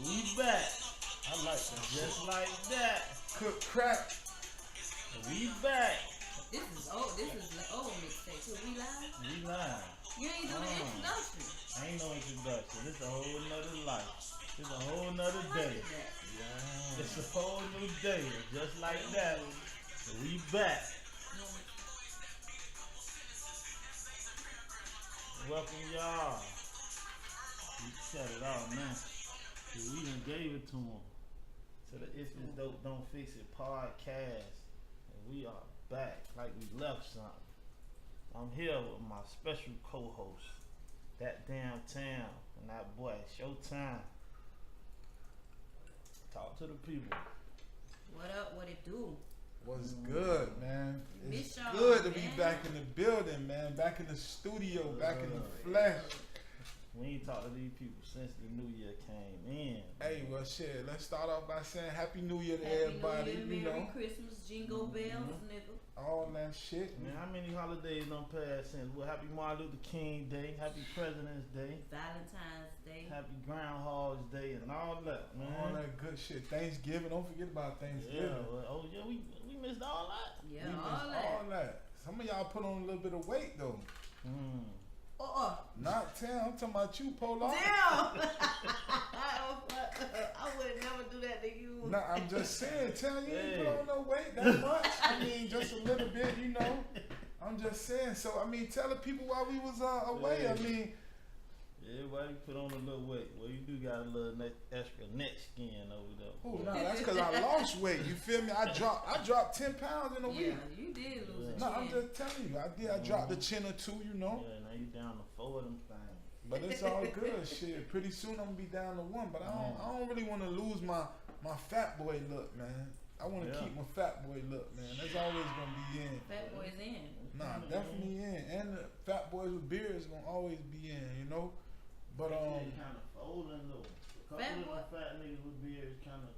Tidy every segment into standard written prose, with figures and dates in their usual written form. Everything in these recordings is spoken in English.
We back. I like that. Just like that. Cook crack. We back. This is the old mixtape too. We live? We live. You ain't do the introduction. Ain't no introduction. It's a whole nother life. It's a whole nother day. Yeah. It's a whole new day. Just like that. We back. Welcome y'all. We shut it off now. We done gave it to them. To the If It's Dope Don't Fix It podcast. And we are back like we left something. I'm here with my special co-host, ThatDamnTam, and that boy, Showtime. Talk to the people. What up? What it do? What's good, man? It's Miss y'all, good to be man. back in the building, man. Back in the studio, back in the flesh. We ain't talked to these people since the new year came in. Hey, well, shit. Let's start off by saying Happy New Year to Happy everybody. New Year, you Merry know, Christmas, Jingle Bells, nigga. all that shit. Man, how many holidays done passed since? Well, happy Martin Luther King Day, happy President's Day, Valentine's Day. happy Groundhog's Day, and all that, man. All that good shit. Thanksgiving. Don't forget about Thanksgiving. Yeah, well, we missed all that. Yeah, We all missed that. all that. Some of y'all put on a little bit of weight though. Not Tam. I'm talking about you, Pollock. Damn! I would never do that to you. Nah, I'm just saying, Tam, you ain't Hey. put on no weight that much. I mean, just a little bit, you know. I'm just saying. So, I mean, tell the people why we was away. Yeah. I mean, Everybody put on a little weight. Well, you do got a little extra neck skin over there. oh no, that's because I lost weight. You feel me? I dropped 10 pounds in a Yeah, week. you did lose Yeah. a No, I'm chin. just telling you. I did. I dropped a chin or two, you know. Yeah, now you down to 4 of them things. But it's all good, shit. Pretty soon I'm gonna be down to 1. But I don't really want to lose my fat boy look, man. I want to Yeah. keep my fat boy look, man. That's always gonna be in. Fat boy's in. Nah, definitely in. And the fat boys with beards gonna always be in, you know. But They kind of folding though. A Fat couple boy? of them fat niggas with beards kind of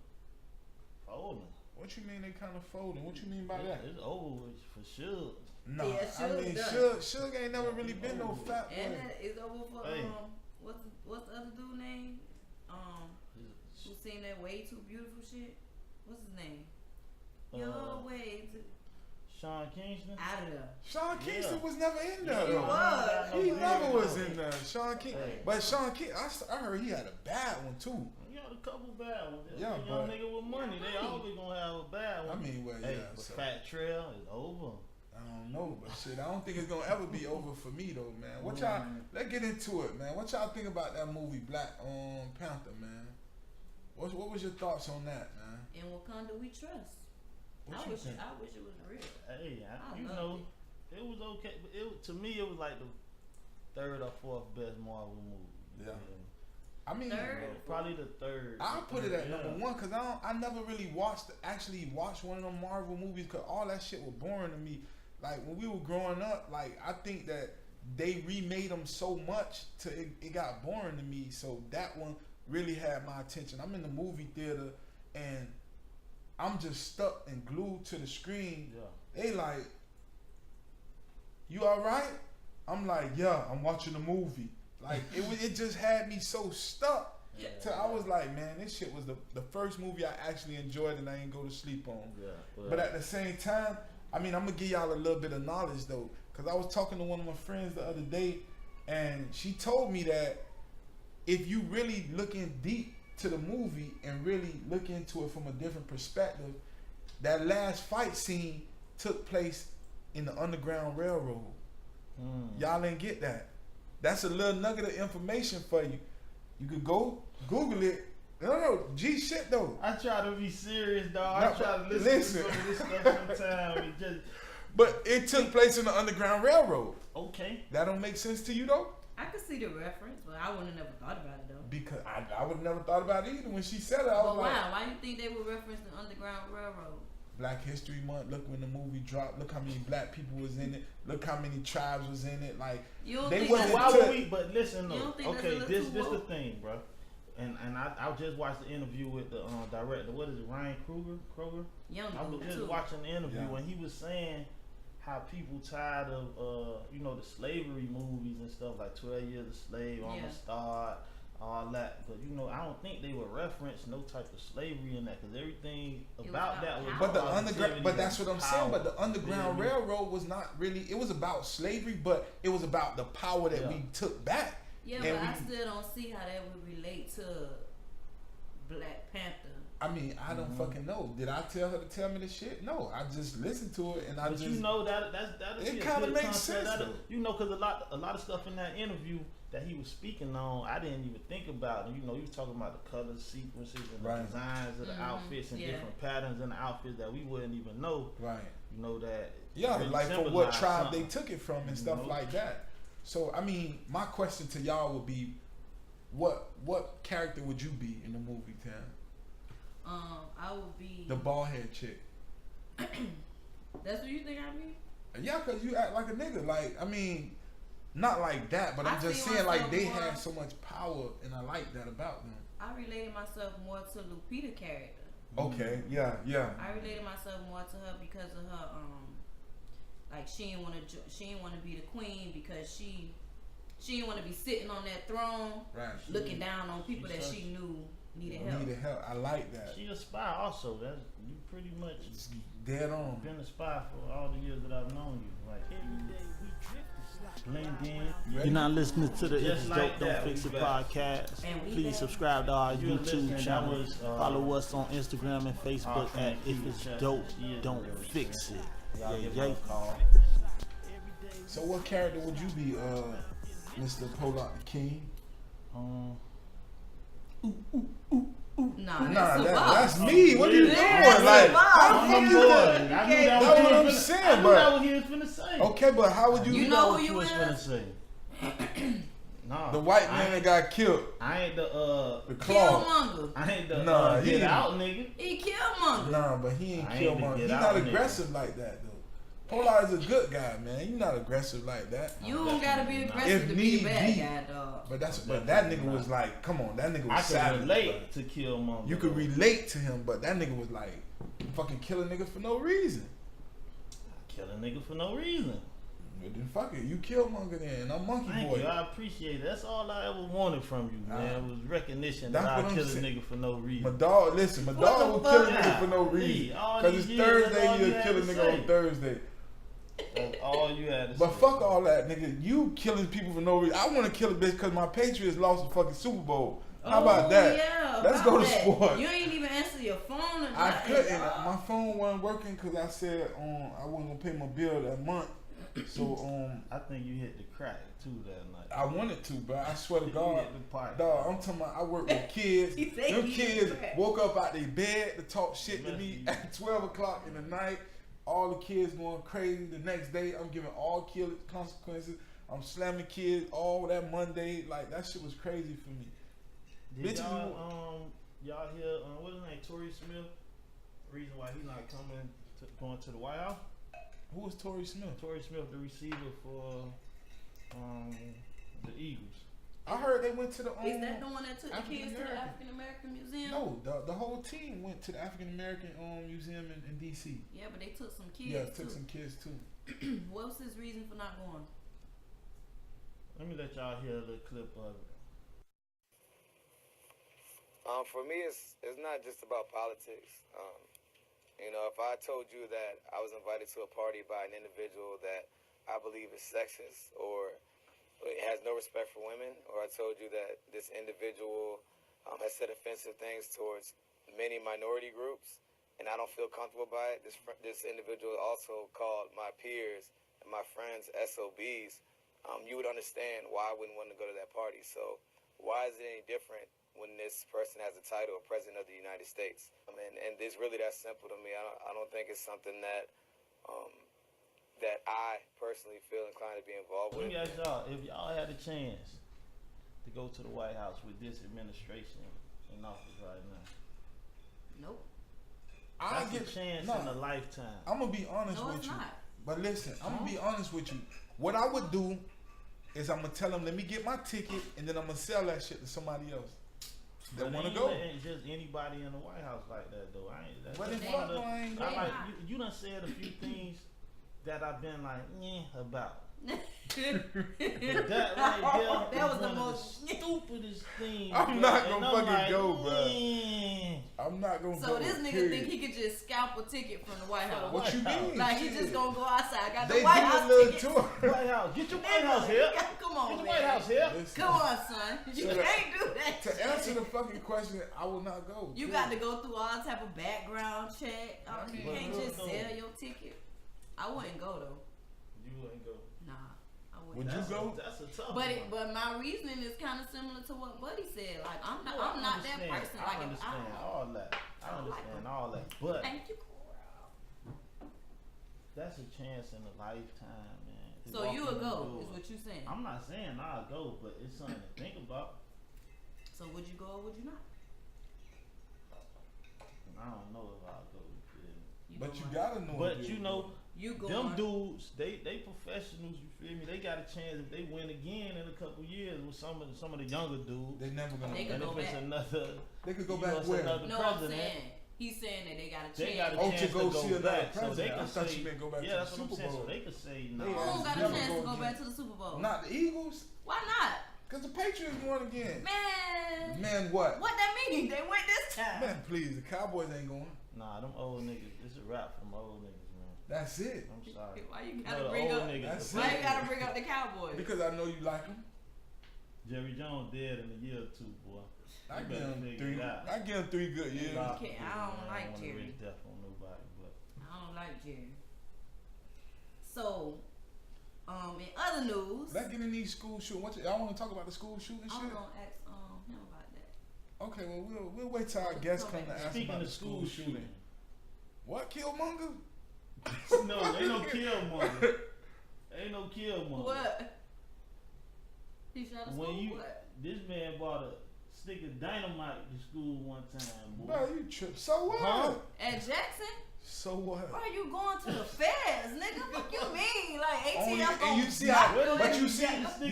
folding. what you mean they kind of folding? What you mean by that? It's over with for sure. Nah, Yeah, I mean done. Suge ain't never really been no fat boy. And that is over for Hey. what's the other dude name? Who seen that way too beautiful shit? What's his name? Your way to Sean Kingston. out of there. Sean Kingston Yeah. was never in there. He though. was. He never was in there. Sean King, Hey. but Sean King, I heard he had a bad one too. You got a couple bad ones. Yeah, A young but- nigga with money, they always gonna have a bad I one. mean, well, Hey, yeah. but So, Fat Trail is over. I don't know, but shit, I don't think it's gonna ever be over for me though, man. What y'all? Let's get into it, man. What y'all think about that movie Black Panther, man? What was your thoughts on that, man? In Wakanda we trust. What I you wish think? it was real. Hey, I you loved know, it was okay, but to me it was like the 3rd or 4th best Marvel movie. Yeah. I mean, Third? Probably the 3rd. I'll put it at Yeah. number 1 because I never really watched one of them Marvel movies because all that shit was boring to me. Like when we were growing up, like I think that they remade them so much to it got boring to me. So that one really had my attention. I'm in the movie theater and I'm just stuck and glued to the screen. Yeah. They like, you all right? I'm like, yeah, I'm watching the movie. Like it just had me so stuck. Yeah. Till I was like, man, this shit was the first movie I actually enjoyed and I ain't go to sleep on. Yeah. But at the same time, I mean, I'm gonna give y'all a little bit of knowledge though, cause I was talking to one of my friends the other day, and she told me that if you really look in deep to the movie and really look into it from a different perspective, that last fight scene took place in the Underground Railroad. Y'all didn't get that. That's a little nugget of information for you. You could go Google it. No, G shit though. I try to be serious, dog. No, I try to listen listen. to some of this stuff sometimes. It just But it took place in the Underground Railroad. okay. That don't make sense to you though? I could see the reference, but I wouldn't have never thought about it though. Because I would have never thought about it either. When she said it, I was But like, why? Why you think they would reference the Underground Railroad? Black History Month. Look when the movie dropped. Look how many black people was in it. Look how many tribes was in it. Like You don't They think wasn't- that's Why took- would we? But listen, You though. don't think that's Okay, a little this too the woke? thing, bro. And I just watched the interview with the director. What is it, Ryan Kroger? young I was dude just too? watching the interview Yeah. and he was saying how people tired of the slavery movies and stuff like 12 Years a Slave, Yeah. Almost Start, all that. But you know, I don't think they would reference no type of slavery in that, because everything about that was. But the underground, but that's what I'm saying. But the Underground Railroad was not really. It was about slavery, but it was about the power that we took back. Yeah, but I still don't see how that would relate to Black Panther. I mean, I don't fucking know. Did I tell her to tell me this shit? No, I just listened to it and I just. You know that it kind of makes sense. You know, because a lot of stuff in that interview that he was speaking on, I didn't even think about. And you know, he was talking about the color sequences and the designs of the outfits and different patterns in the outfits that we wouldn't even know. Right. You know that. Yeah, really like from what tribe they took it from and stuff like that. So I mean, my question to y'all would be, what character would you be in the movie, Tam? I would be the bald head chick. That's what you think I be? Yeah, cause you act like a nigga. Like, I mean, not like that, but I'm just saying like they had so much power, and I like that about them. I related myself more to Lupita's character. Okay, yeah. I related myself more to her because of her like she didn't want to be the queen because she didn't want to be sitting on that throne, looking down on people that she knew needed help. I like that. She a spy also. That's you pretty much dead on. Been a spy for all the years that I've known you. Like every day we drift, blend in. You're not listening to the If It's Dope Don't Fix It podcast. Please subscribe to our YouTube channel. Follow us on Instagram and Facebook at If It's Dope Don't Fix It. Yeah. So what character would you be, Mr. Pollock the King? That's me. What are you doing? Like, I'm bored. That's what I'm saying. But that's what he was finna say. Okay, but how would you? You know who you was finna say? The white man that got killed. I ain't the Killmonger. I ain't the get out nigga. He Killmonger. Nah, but he ain't Killmonger. He's not aggressive like that though. Pollock is a good guy, man. You're not aggressive like that. You don't gotta be aggressive to be a bad guy, dog. But that nigga was like, come on, that nigga was savage. I can relate to Killmonger. You could relate to him, but that nigga was like, fucking kill a nigga for no reason. Kill a nigga for no reason. But then fuck it, you Killmonger then, and I'm Monkey Boy. Thank you, I appreciate it. That's all I ever wanted from you, man. It was recognition that I kill a nigga for no reason. My dog will kill a nigga for no reason. Cause it's Thursday, you'll kill a nigga on Thursday. That's all you had to say. But fuck all that, nigga. You killing people for no reason. I want to kill a bitch because my Patriots lost the fucking Super Bowl. How about that? Yeah, let's go to sports. You ain't even answer your phone. I couldn't. My phone wasn't working because I said I wasn't gonna pay my bill that month. So I think you hit the crack too that night. I wanted to, but I swear to God, dog, I'm talking about I work with kids. Them kids woke up out their bed to talk shit to me at 12 o'clock in the night. All the kids going crazy. The next day, I'm giving all kids consequences. I'm slamming kids all that Monday. Like, that shit was crazy for me. Did y'all hear, what's his name, Torrey Smith? The reason why he not going to the White House? Who is Torrey Smith? Torrey Smith, the receiver for the Eagles. I heard they went to the Is that the one that took the kids to the African American Museum? No, the whole team went to the African American Museum in DC. Yeah, but they took some kids. Yeah, took some kids too. What was his reason for not going? Let me let y'all hear the clip of it. For me, it's not just about politics. You know, if I told you that I was invited to a party by an individual that I believe is sexist or has no respect for women, or I told you that this individual has said offensive things towards many minority groups, and I don't feel comfortable by it. This individual also called my peers and my friends SOBs. You would understand why I wouldn't want to go to that party. So why is it any different when this person has the title of President of the United States? And it's really that simple to me. I don't think it's something that that I personally feel inclined to be involved with. Let me ask y'all, if y'all had a chance to go to the White House with this administration in office right now. Nope. That's a chance in a lifetime. I'm going to be honest with you. Not. But listen, I'm going to be honest with you. What I would do is I'm going to tell them, let me get my ticket, and then I'm going to sell that shit to somebody else that want to go. Ain't just anybody in the White House like that, though. You done said a few things that I've been like, about. That right there, That was the one of most stupidest thing. I'm not gonna fucking go, bro. I'm not gonna go. So this nigga think he could just scalp a ticket from the White House. What you mean? Like he just gonna go outside. Got They the White do House a little ticket. tour. White House. Get your White House here. Come on, Get your man. White House here. Listen, Come on, son. You can't do that. to answer the fucking question, I will not go. You got to go through all type of background check. You can't just sell your ticket. I wouldn't go though. You wouldn't go. Nah, I Would wouldn't. you go? That's a tough But my reasoning is kind of similar to what Buddy said. Like I'm not that person. I Like understand all that. I understand all that. But Thank you. that's a chance in a lifetime, man. To So walk you in would the go? door. Is what you saying? I'm not saying I'll go, but it's something to think about. So would you go or would you not? And I don't know if I'll go. You feel me? But you going. gotta know. But if you know, You go. them dudes, they professionals. You feel me? They got a chance if they win again in a couple years with some of the younger dudes. they never gonna. They And could if go it's back. another, They could go you back know, it's where? another No, I'm president. saying he's saying that they got a chance. They got a Oh, chance to go see another back. So they president. I can thought say, you meant go back yeah, to that's the what I'm Super saying. Bowl. So they could say no. They Who got a never chance go to go again. back to the Super Bowl? Not the Eagles, Why not? cause the Patriots won again. Man. Man, what? What that mean? They went this time. Man, please, the Cowboys ain't going. Nah, them old niggas. It's a rap from old niggas, man. That's it. I'm sorry. Why you No, gotta the bring old up? niggas. That's the Why black you gotta niggas. bring up the Cowboys? Because I know you like them. Jerry Jones dead in a year or two, boy. I You give better him figure three. it out. I give him 3 good years. Nah, Okay, I don't like wanna Jerry. wish death on nobody, but I don't like Jerry. So, in other news, Let's get in these school shooting. Y'all want to talk about the school shooting I'm shit? gonna ask him about that. Okay, well we'll wait till our guests come to ask speaking about of the school shooting, What, Killmonger? no, ain't no Killmonger. Ain't no Killmonger. What? He shot a When school? you, What? this man bought a stick of dynamite to school one time, boy. Bro, you trip. So what? Huh? At Jackson? So what? Bro, you going to the feds, nigga? What you mean? Like Only, ATF and gonna you see knock how, your but ass you see down. how niggas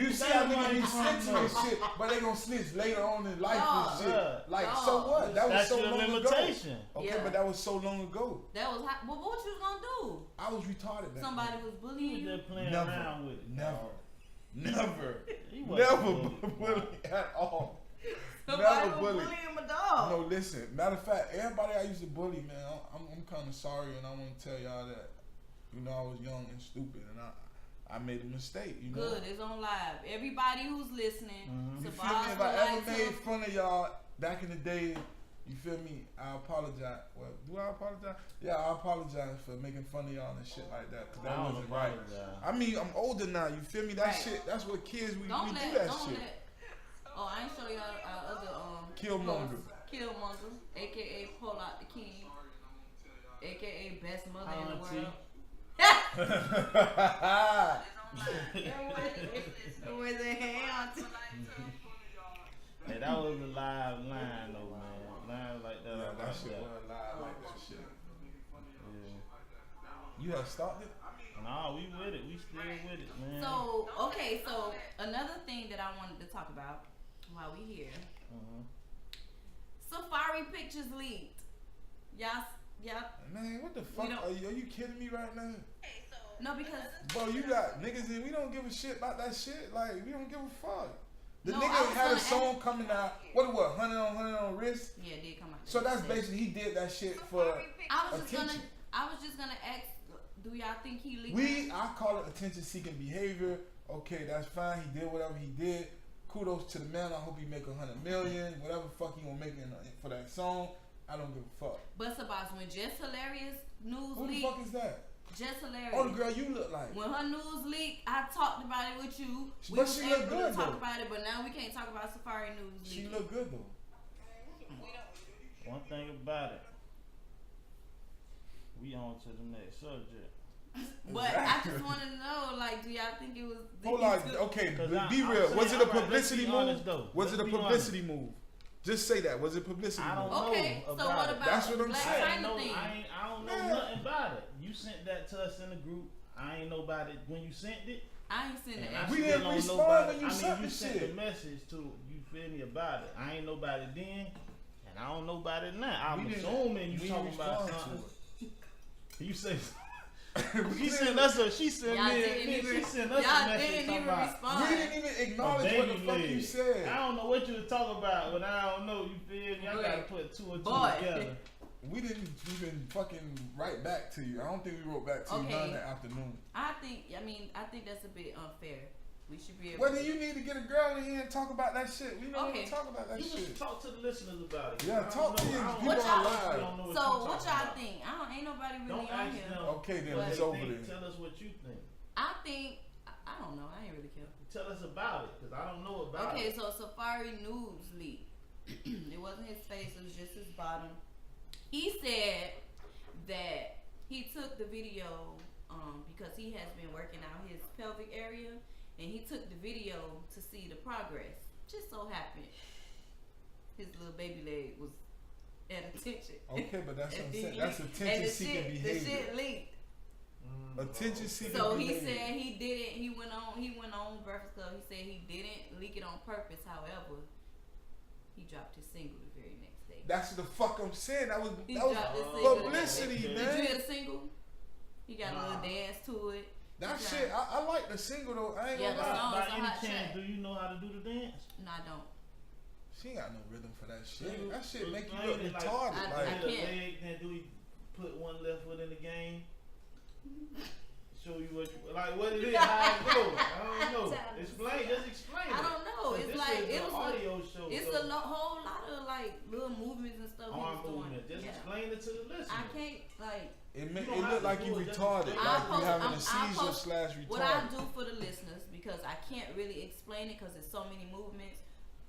be snitching and shit, but they gonna snitch later on in life Dog. and shit. Bruh. Like, Dog. so what? That was so Statute of long ago. limitation. Okay, Yeah. but that was so long ago. That was hot. Well, what you was gonna do? I was retarded back Somebody then. was He bullying was you? just playing Never. around with it. Never. He wasn't Never bullied. bully at all. Somebody Never was bully. bullying my dog. No, listen. Matter of fact, everybody I used to bully, man, I'm kind of sorry, and I want to tell y'all that, you know, I was young and stupid, and I made a mistake, you know. Good, it's on live. Everybody who's listening, You feel me? If I ever made fun of y'all back in the day, you feel me? I apologize. Well, do I apologize? Yeah, I apologize for making fun of y'all and shit like that, because that I don't wasn't right. apologize. I mean, I'm older now, you feel me? That Right. shit, that's what kids, we do don't that let. shit. Oh, I ain't show y'all our other Killmonger. post. Killmonger, aka Pollock the King, aka best mother in the Auntie. world. That was a hand. Hey, that was a live line though, man. Line like that. Yeah, I that like shit that. was live like that shit. Yeah. You have started? Nah, we with it. We still with it, man. So, okay, so another thing that I wanted to talk about while we here. Safari pictures leaked. Y'all. Man, what the fuck? Are you kidding me right now? No, because Bro, you got niggas and we don't give a shit about that shit. Like, we don't give a fuck. The No, I nigga was had a gonna song coming out. What, 100 on wrist? yeah, it did come out. So that's basically, he did that shit for I was attention. just gonna ask. Do y'all think he leaked? I call it attention-seeking behavior. Okay, that's fine. He did whatever he did. Kudos to the man. I hope he make 100 million. Whatever the fuck he gonna make for that song. I don't give a fuck. But Sabas, when Just Hilarious news Who the leaked, fuck is that? Just Hilarious. Oh, the girl you look like. When her news leaked, I talked about it with you. We But was she able look to good, talk though. about it, but now we can't talk about Safari news She leaking. look good though. One thing about it, we on to the next subject. But I just want to know, like, do y'all think it was? Hold on, okay, Cause be real. I'm Was saying, it a alright, let's publicity be move? honest, though. Was it Let's a be publicity move? Just say that. Was it publicity I don't move? know. Okay, so about what it. about That's what I'm Black saying. China thing? I don't know Yeah. nothing about it. You sent that to us in the group. I ain't know about it when you sent it. I ain't seen And it. I We still didn't don't respond know about when it. you I mean, sent you the sent shit. the message to you feel me about it. I ain't know about it then, and I don't know about it now. I'm We didn't- assuming you we talking about respond to something. You say She sent us a message Y'all talking didn't even about. respond. We didn't even acknowledge what the fuck you said. I don't know what you were talking about, but I don't know. You feel me? I gotta put two and two together. We didn't even fucking write back to you. I don't think we wrote back to you none that afternoon. I think that's a bit unfair. We should be able Well, then you need to get a girl in here and talk about that shit. We don't want to talk about that shit. You just talk to the listeners about it. Yeah, talk to you. People y'all live. So what y'all think? Ain't nobody really on here. Okay, then it's over there. Tell us what you think. I think, I don't know. I ain't really care. Tell us about it, because I don't know about it. Okay, so Safari News leak. It wasn't his face, it was just his bottom. He said that he took the video because he has been working out his pelvic area, and he took the video to see the progress. Just so happened his little baby leg was at attention. Okay, but that's what I'm saying. That's attention-seeking behavior. The shit leaked. Attention-seeking So behavior. he said he didn't. He went on Breakfast Club. He said he didn't leak it on purpose. However, he dropped his single the very next day. That's the fuck I'm saying. That was publicity, man. Did you hear the single? He got a little dance to it. That shit, I like the single though. I ain't gonna lie. By any chance, do you know how to do the dance? No, I don't. She ain't got no rhythm for that shit. That shit So make you look retarded. I can't. Then do we put one left foot in the game? Show you what it is, how it goes. I don't know. Just explain it. I don't know. It's like it was audio show. It's a whole lot of like little movements and stuff. Arm movement. Just explain it to the listener. I can't like. It look like you retarded. Like you having a seizure / retarded. What I do for the listeners, because I can't really explain it because there's so many movements.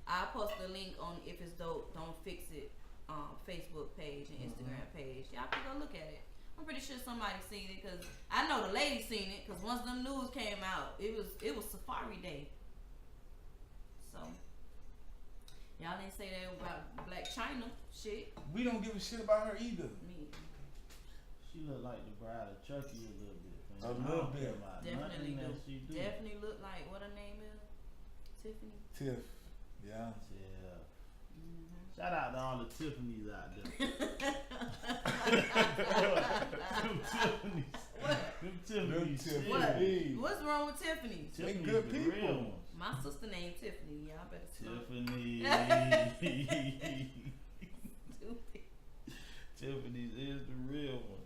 I post the link on If It's Dope, Don't Fix It Facebook page and Instagram page. Y'all can go look at it. I'm pretty sure somebody seen it because I know the lady seen it because once them news came out, it was Safari Day. So y'all didn't say that about Black China shit. We don't give a shit about her either. Me. She look like the bride of Chucky a little bit. Man. A little bit. Definitely do. Definitely look like what her name is. Tiffany. Tiff. Yeah. Shout out to all the Tiffany's out there. Them Tiffany's. What's wrong with Tiffany's? They good people. Real ones. My sister named Tiffany. Y'all better Tiffany. Tiffany's is the real one.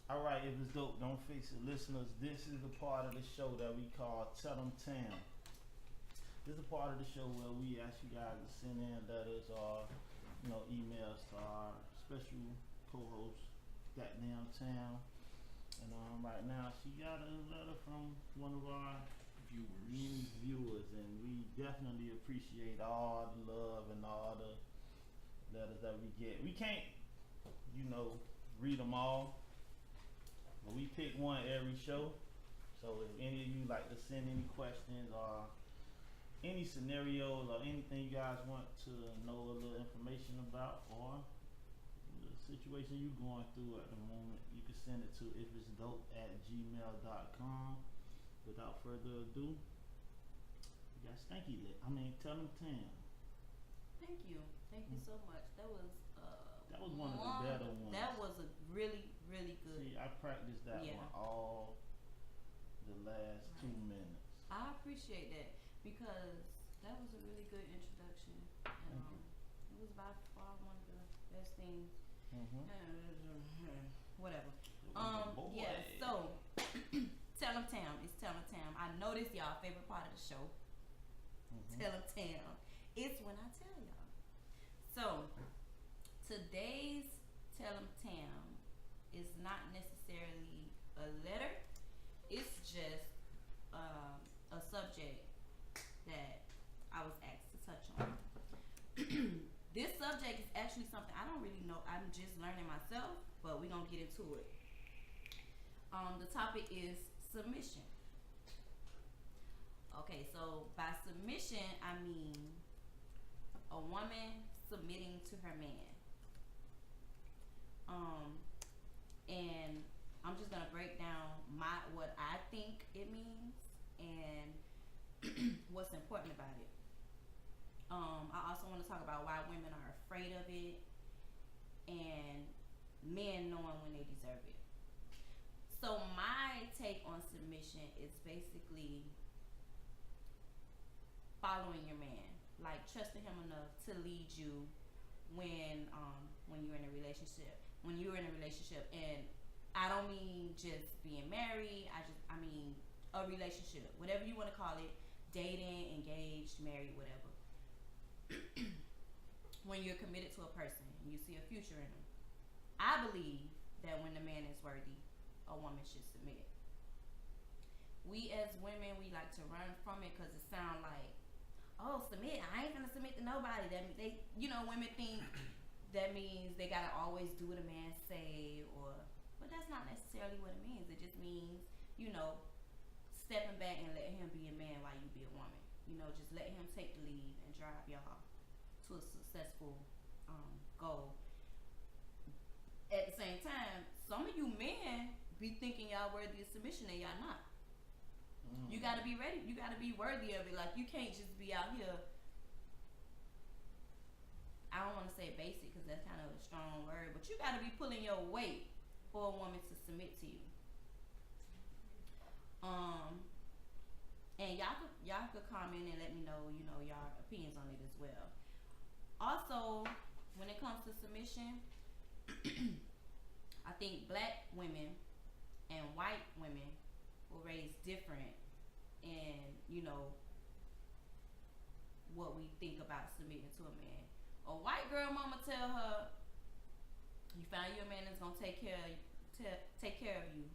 All right, if it's dope, don't fix it. Listeners, this is the part of the show that we call ThatDamnTam. This is the part of the show where we ask you guys to send in letters or, emails to our special co-host, ThatDamnTam. And right now, she got a letter from one of our viewers, and we definitely appreciate all the love and all the letters that we get. We can't, read them all. But we pick one every show. So if any of you like to send any questions or any scenarios or anything you guys want to know a little information about or the situation you're going through at the moment, you can send it to ifitsdope@gmail.com. Without further ado, you got Stanky Lit. ThatDamnTam. Thank you. Thank you so much. That was one of the better ones. That was a really, really good. See, I practiced that one all the last 2 minutes. I appreciate that because that was a really good introduction. And, it was by far one of the best things. Whatever. Yeah. So, ThatDamnTam. It's ThatDamnTam. I know this y'all favorite part of the show. ThatDamnTam. It's when I tell y'all. So, today's ThatDamnTam is not necessarily a letter. it's just a subject that I was asked to touch on. This subject is actually something I don't really know. I'm just learning myself, but we're gonna get into it. The topic is submission. Okay, so by submission, I mean a woman submitting to her man. And I'm just gonna break down what I think it means and what's important about it. I also want to talk about why women are afraid of it and men knowing when they deserve it. So my take on submission is basically following your man, like trusting him enough to lead you when you're in a relationship. When you're in a relationship, and I don't mean just being married. I mean a relationship, whatever you want to call it, dating, engaged, married, whatever. When you're committed to a person and you see a future in them, I believe that when the man is worthy, a woman should submit. We as women, we like to run from it because it sounds like, oh, submit. I ain't gonna submit to nobody. That they, women think that means they gotta always do what a man say, but that's not necessarily what it means. It just means, stepping back and letting him be a man while you be a woman. Just let him take the lead and drive y'all to a successful goal. At the same time, some of you men be thinking y'all worthy of submission and y'all not. You gotta be ready. You gotta be worthy of it. Like, you can't just be out here. I don't want to say basic because that's kind of a strong word, but you gotta be pulling your weight for a woman to submit to you. And y'all could comment and let me know, y'all opinions on it as well. Also, when it comes to submission, I think black women and white women were raised different in, what we think about submitting to a man. A white girl mama tell her, you find you a man that's gonna take care of you.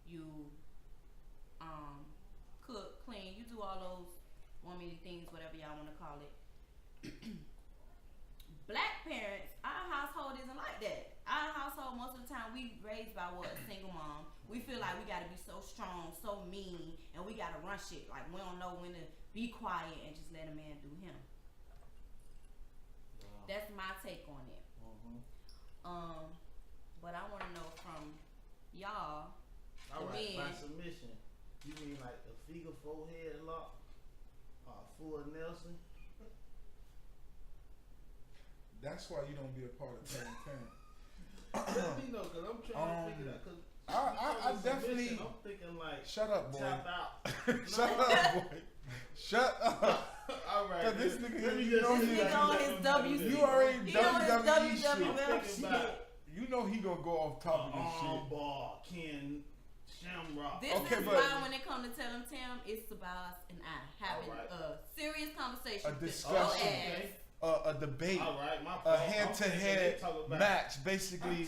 You cook, clean, you do all those womanly things, whatever y'all want to call it. Black parents, our household isn't like that. Our household, most of the time, we raised by a single mom. We feel like we gotta be so strong, so mean, and we gotta run shit. Like, we don't know when to be quiet and just let a man do him. Wow. That's my take on it. But I want to know from y'all. All right, by submission, you mean like a figure forehead lock, full Nelson? That's why you don't be a part of ThatDamnTam. Let me know, cause I'm trying to figure that. Cause I definitely. I'm thinking like. Shut up, boy. Tap out. Shut up, boy. Shut up. All right. Cause this nigga, this nigga on his WWE. You already WWE shit. You know he gonna go off topic and shit. Armbar, Ken Shamrock. This is why when it comes to ThatDamnTam, it's Sabas and I having a serious conversation. A discussion. A debate. All right, a head-to-head match, basically.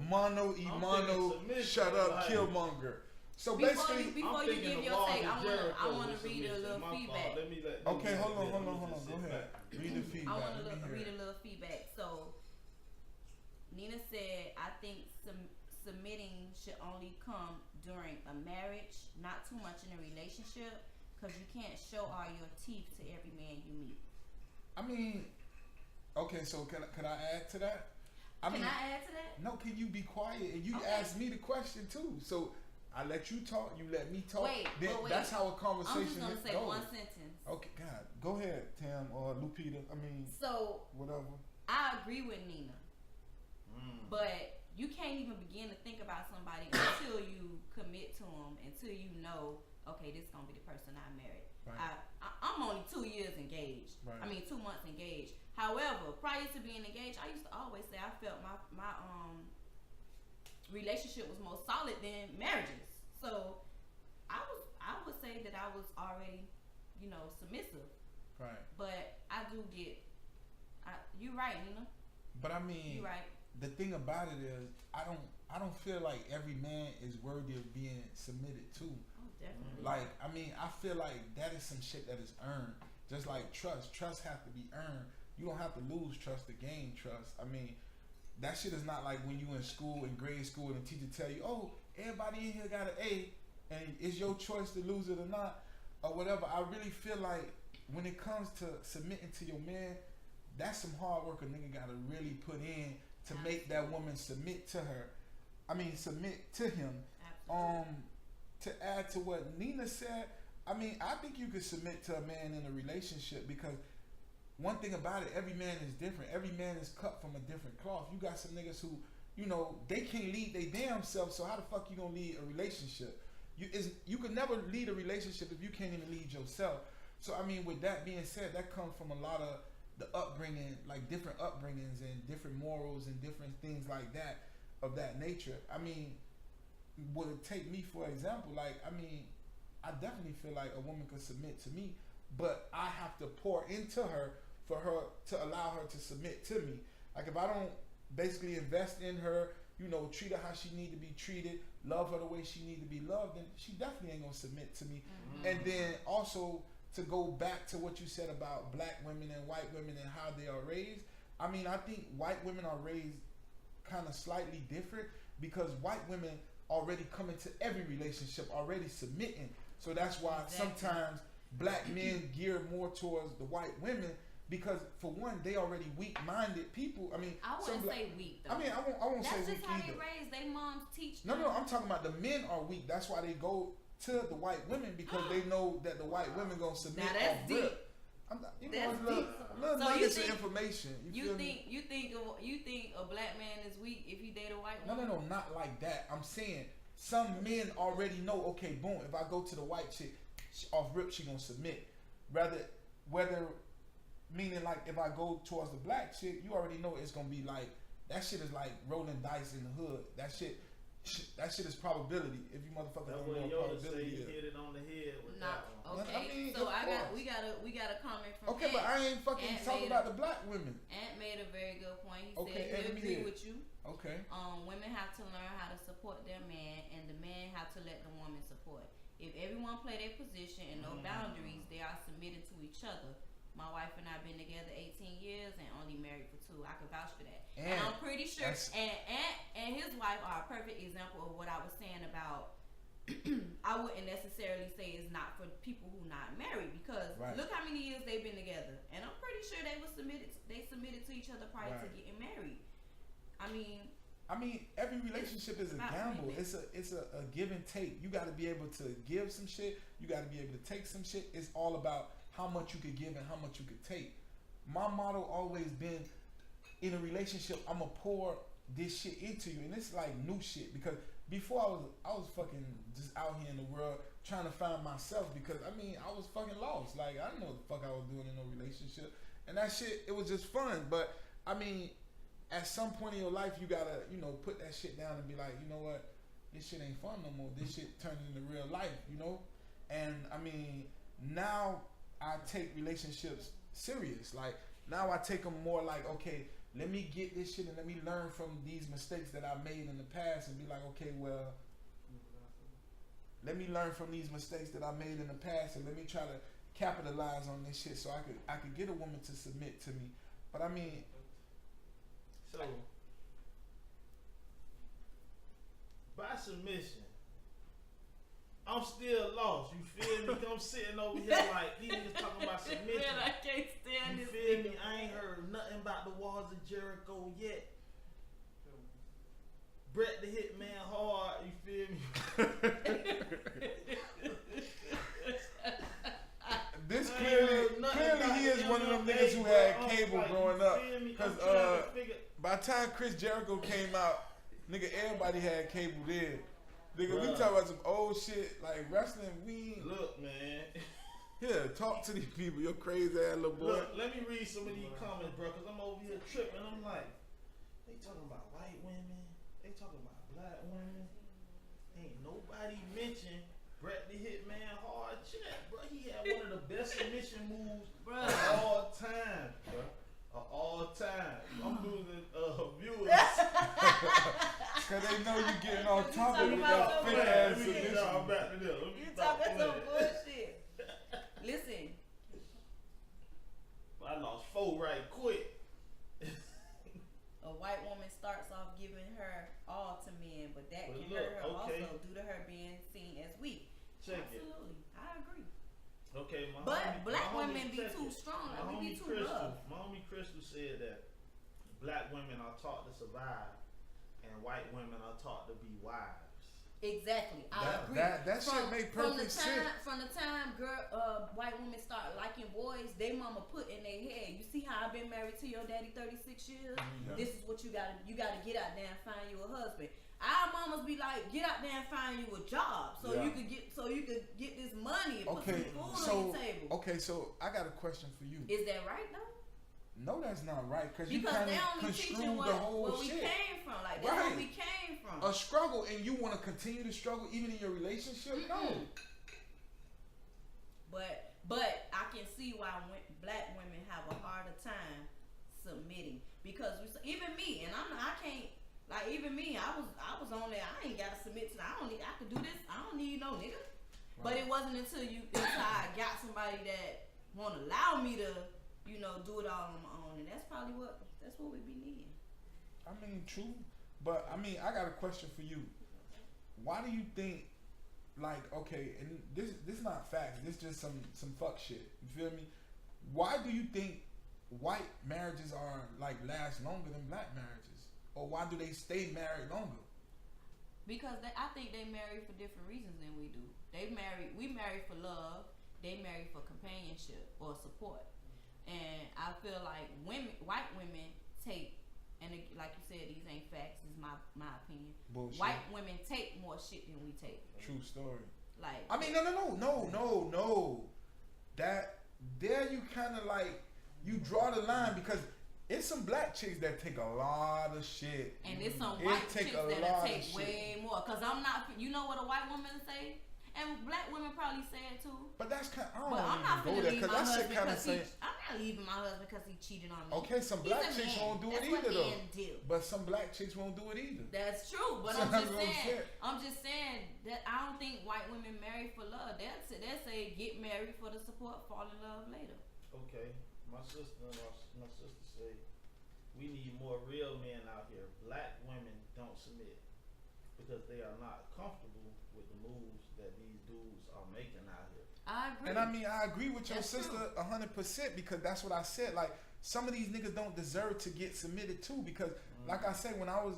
Mono y mono. Shut up, Killmonger. So basically, before you give your take, I want to read a little feedback. Okay, hold on. Go ahead. Read the feedback. I want to read a little feedback. So, Nina said, I think submitting should only come during a marriage, not too much in a relationship, because you can't show all your teeth to every man you meet. I mean, okay, so can I add to that? Can I add to that? No, can you be quiet? And you asked me the question too. So I let you talk, you let me talk. Wait. That's how a conversation goes. I'm just going to say one sentence. Okay, God. Go ahead, Tam or Lupita. So, whatever. I agree with Nina. But you can't even begin to think about somebody until you commit to them, until you know, okay, this is going to be the person I married. Right. I'm only 2 years engaged. Right. 2 months engaged. However, prior to being engaged, I used to always say I felt my relationship was more solid than marriages. So I would say that I was already, submissive. Right. But I do get. You're right, Nina. But you're right. the thing about it is, I don't feel like every man is worthy of being submitted to. Oh, definitely. Like, I mean, I feel like that is some shit that is earned. Just like trust. Trust has to be earned. You don't have to lose trust to gain trust. I mean, that shit is not like when you in school, in grade school, and the teacher tell you, oh, everybody in here got an A, and it's your choice to lose it or not, or whatever. I really feel like when it comes to submitting to your man, that's some hard work a nigga gotta really put in to make that woman submit to her. I mean, submit to him. Absolutely. To add to what Nina said, I mean, I think you could submit to a man in a relationship because one thing about it, every man is different. Every man is cut from a different cloth. You got some niggas who, you know, they can't lead their damn self, so how the fuck you gonna lead a relationship? You can never lead a relationship if you can't even lead yourself. So, I mean, with that being said, that comes from a lot of the upbringing, like different upbringings and different morals and different things like that, of that nature. I mean, would it take me for example, like, I mean, I definitely feel like a woman could submit to me, but I have to pour into her for her to allow her to submit to me. Like, if I don't basically invest in her, you know, treat her how she need to be treated, love her the way she need to be loved, then she definitely ain't gonna submit to me. Mm-hmm. And then also to go back to what you said about black women and white women and how they are raised. I mean, I think white women are raised kind of slightly different because white women already come into every relationship already submitting. So that's why sometimes black men gear more towards the white women because, for one, they already weak-minded people. I mean, I wouldn't say weak, though. I mean, I won't say weak either. That's just how they raised. They moms teach them. No, I'm talking about the men are weak. That's why they go to the white women because they know that the white women gonna submit. Now that's deep. That's deep. So you think information. You think a black man is weak if he date a white woman? No, not like that. I'm saying some men already know. Okay, boom. If I go to the white chick, off rip, she gonna submit. Whether meaning like if I go towards the black chick, you already know it's gonna be like that. Shit is like rolling dice in the hood. That shit is probability. If you motherfuckers don't know what probability is. Hit it on the head with that one. Okay. I mean, so we got a comment from Okay, Ant. but I ain't fucking talking about the black women. Ant made a very good point. He Okay, said he agree with you. Okay. Women have to learn how to support their man, and the man have to let the woman support. If everyone play their position and no boundaries, they are submitted to each other. My wife and I have been together 18 years and only married for 2. I can vouch for that. And I'm pretty sure and his wife are a perfect example of what I was saying about I wouldn't necessarily say it's not for people who not married because look how many years they've been together. And I'm pretty sure they submitted to each other prior to getting married. I mean, every relationship is a gamble. It's a give and take. You got to be able to give some shit. You got to be able to take some shit. It's all about how much you could give and how much you could take. My motto always been, in a relationship, I'ma pour this shit into you, and it's like new shit. Because before I was fucking just out here in the world trying to find myself. Because I mean, I was fucking lost. Like I didn't know what the fuck I was doing in no relationship, and that shit, it was just fun. But I mean, at some point in your life, you gotta, you know, put that shit down and be like, you know what, this shit ain't fun no more. This shit turned into real life, you know. And I mean, now I take relationships serious. Like now I take them more like, okay, let me get this shit and let me learn from these mistakes that I made in the past and be like, okay, well, let me learn from these mistakes that I made in the past and let me try to capitalize on this shit so I could get a woman to submit to me. But I mean, so by submission, I'm still lost. You feel me? I'm sitting over here like these niggas talking about submission. Man, I can't stand you this. You feel me? I ain't heard nothing about the walls of Jericho yet. Brett the Hitman Hard. You feel me? This clearly he is one of them niggas who had cable like, growing up. Because by the time Chris Jericho came out, nigga, everybody had cable then. Nigga, we talk about some old shit like wrestling. Look, man. Yeah, talk to these people. You're crazy ass little boy. Look, let me read some of these comments, bro, because I'm over here tripping. I'm like, they talking about white women. They talking about black women. Ain't nobody mentioned Brett the Hitman Hard Chat, bro. He had one of the best submission moves of all time, bro. Of all time. I'm losing viewers. Cause they know you getting on topic talking with about that some fake bullshit. ass Let me get submission. y'all back to this. Let me You stop talking some playing. bullshit. Listen, I lost 4 right quick. a white woman starts off giving her all to men, but that But can look, hurt her okay. also due to her being seen as weak. Check it. Absolutely, I agree. Okay, my But homie, black my homie, women be check too it. strong. My Like, we be homie too Crystal, rough. my homie Crystal said that black women are taught to survive and white women are taught to be wives. Exactly, I agree. That shit make perfect sense. From the time white women start liking boys, they mama put in their head. You see how I've been married to your daddy 36 years. Mm-hmm. This is what you gotta get out there and find you a husband. Our mamas be like, get out there and find you a job so Yeah. you could get this money and put some Okay, food on so your table. okay, so I got a question for you. Is that right though? No, that's not right, cause you Because kind they of only construed teaching the whole where we shit. came from. Like that's Right. where we came from. A struggle, and you want to continue to struggle even in your relationship? No. But I can see why black women have a harder time submitting because even me, and I can't, like, even me, I was on there. I ain't gotta submit to. I could do this. I don't need no nigga. Right. But it wasn't until I got somebody that won't allow me to, do it all on my own, and that's what we be needing. I mean, true, but I mean, I got a question for you. Why do you think, like, okay, and this not facts, this just some fuck shit. You feel me? Why do you think white marriages are like last longer than black marriages, or why do they stay married longer? Because I think they marry for different reasons than we do. We marry for love. They marry for companionship or support. And I feel like white women take, and like you said, these ain't facts. This is my opinion. Bullshit. White women take more shit than we take. True story. Like, I mean, no. That there you kind of like you draw the line because it's some black chicks that take a lot of shit, and it's some white chicks that take way more. Cause I'm not. You know what a white woman say? And black women probably say it too. But that's kind of, I'm not go finna there leave because my that shit husband kind of because saying. I'm not leaving my husband because he cheated on me. Okay, some black He's a chicks man. won't do That's it what either though. men do. But some black chicks won't do it either. That's true, but So I'm that's what I'm saying. just saying that I don't think white women marry for love. They say get married for the support, fall in love later. Okay, my sister say we need more real men out here. Black women don't submit because they are not comfortable with the moves that these dudes are making out here. I agree. And I mean, I agree with your That's sister 100% because that's what I said. Like, some of these niggas don't deserve to get submitted to because, like I said, when I was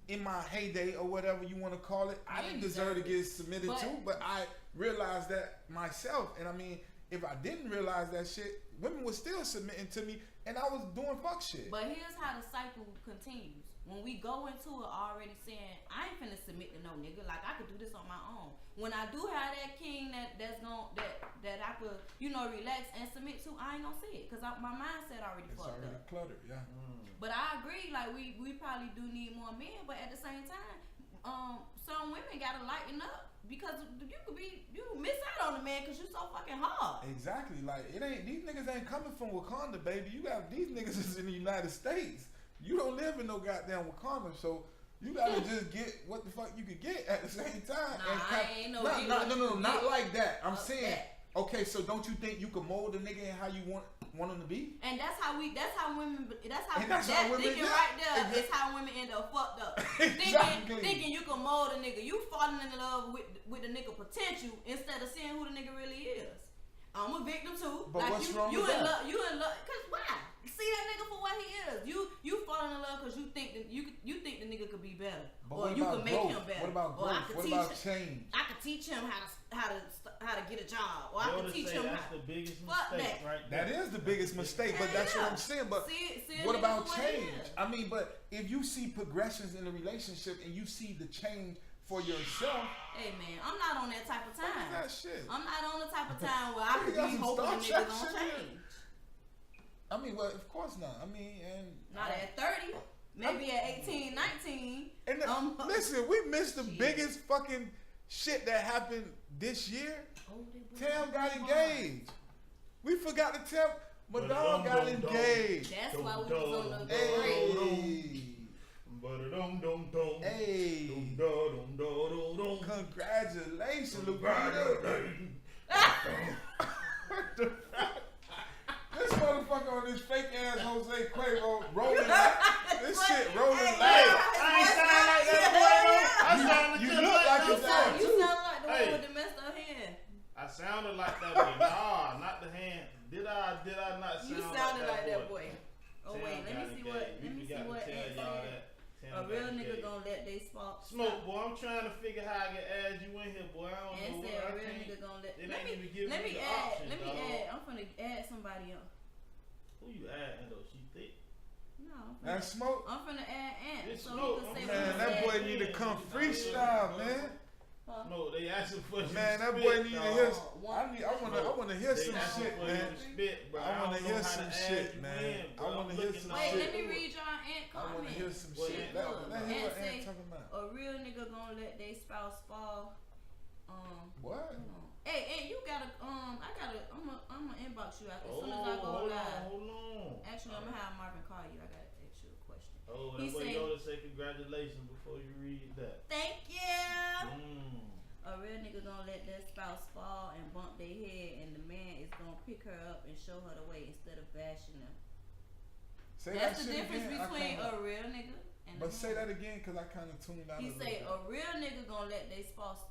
in my heyday or whatever you want to call it, I didn't deserve to get submitted to, but I realized that myself. And I mean, if I didn't realize that shit, women were still submitting to me and I was doing fuck shit. But here's how the cycle continues. When we go into it already saying, I ain't finna submit to no nigga, like I could do this on my own. When I do have that king that I could, relax and submit to, I ain't gonna see it. Cause my mindset already It's fucked already up. cluttered, yeah. But I agree, like we probably do need more men, but at the same time, some women gotta lighten up because you miss out on the man cause you so fucking hard. Exactly, like these niggas ain't coming from Wakanda, baby. You got these niggas is in the United States. You don't live in no goddamn Wakanda, so you gotta just get what the fuck you could get at the same time. No, not like that. I'm saying, okay, so don't you think you can mold a nigga in how you want him to be? And that's how women thinking right there is how women end up fucked up. Exactly. Thinking you can mold a nigga. You falling in love with the nigga potential instead of seeing who the nigga really is. I'm a victim too. But like what's wrong with that? You in love, cause why? See that nigga for what he is. You falling in love cause you think the nigga could be better, but or you can make growth? him better. What about growth? What about change? I could teach him how to get a job, or I could teach him that's how. the biggest Fuck mistake that. right there. That is the biggest mistake, but that's what I'm saying. But see what about what change? it is. I mean, but if you see progressions in a relationship and you see the change for yourself. Hey man, I'm not on that type of time. That shit. I'm not on the type of time where I could got be some hoping Star the nigga Trek gonna shit change. I mean, well, of course not. I mean, and Not at 30, maybe at 18, 19. And listen, we missed the biggest fucking shit that happened this year. Tam got engaged. We forgot to tell, but dog got engaged. That's why we was on the break. But Hey. Congratulations, Lupita. This motherfucker on this fake ass Jose Cuervo rolling like this shit rolling like. I ain't sound like that boy, though. You look like You it's sound that you too. sound like the one with the messed up hand. I sounded like that boy. Nah, not the hand. Did I not sound You sounded like that boy. Oh Tim wait, let me see what Ant said. A real nigga gonna let they smoke. Smoke, boy. I'm trying to figure how I can add you in here, boy. I don't Ant know said what a real nigga gonna let. Let me add. option, Let me dog. add. I'm finna add somebody else. Who you adding though? She thick. No, That Smoke. I'm finna add Ant It's so Smoke. he can say Man, what he that said. boy need to come freestyle, man. Huh? No, they asking for you Man, to that spit, boy need to hear. One- I wanna hear They some asking shit, for you man. to spit, bro. I wanna don't know hear how some to shit, add you man. in, bro. I wanna I'm hear looking some on- Wait, shit. let me read y'all Ant I wanna comment. hear some What shit. Ant Let talking hear about? what Ant Ant say- talking about. A real nigga gonna let they spouse fall. What? Hold on. Hey, you gotta I'ma inbox you after as soon as I go hold live. on. Actually, I'm gonna have Marvin call you. I gotta ask you a question. Oh, He that boy say- Yoda say congratulations before you read that. Thank you. Mm. A real nigga gonna let their spouse fall and bump their head, and the man is gonna pick her up and show her the way instead of bashing them. Say That's that the shit difference again. I between kinda- a real nigga and But a say woman. that again, cause I kind of tuned out. He a little say bit. a real nigga gonna let their spouse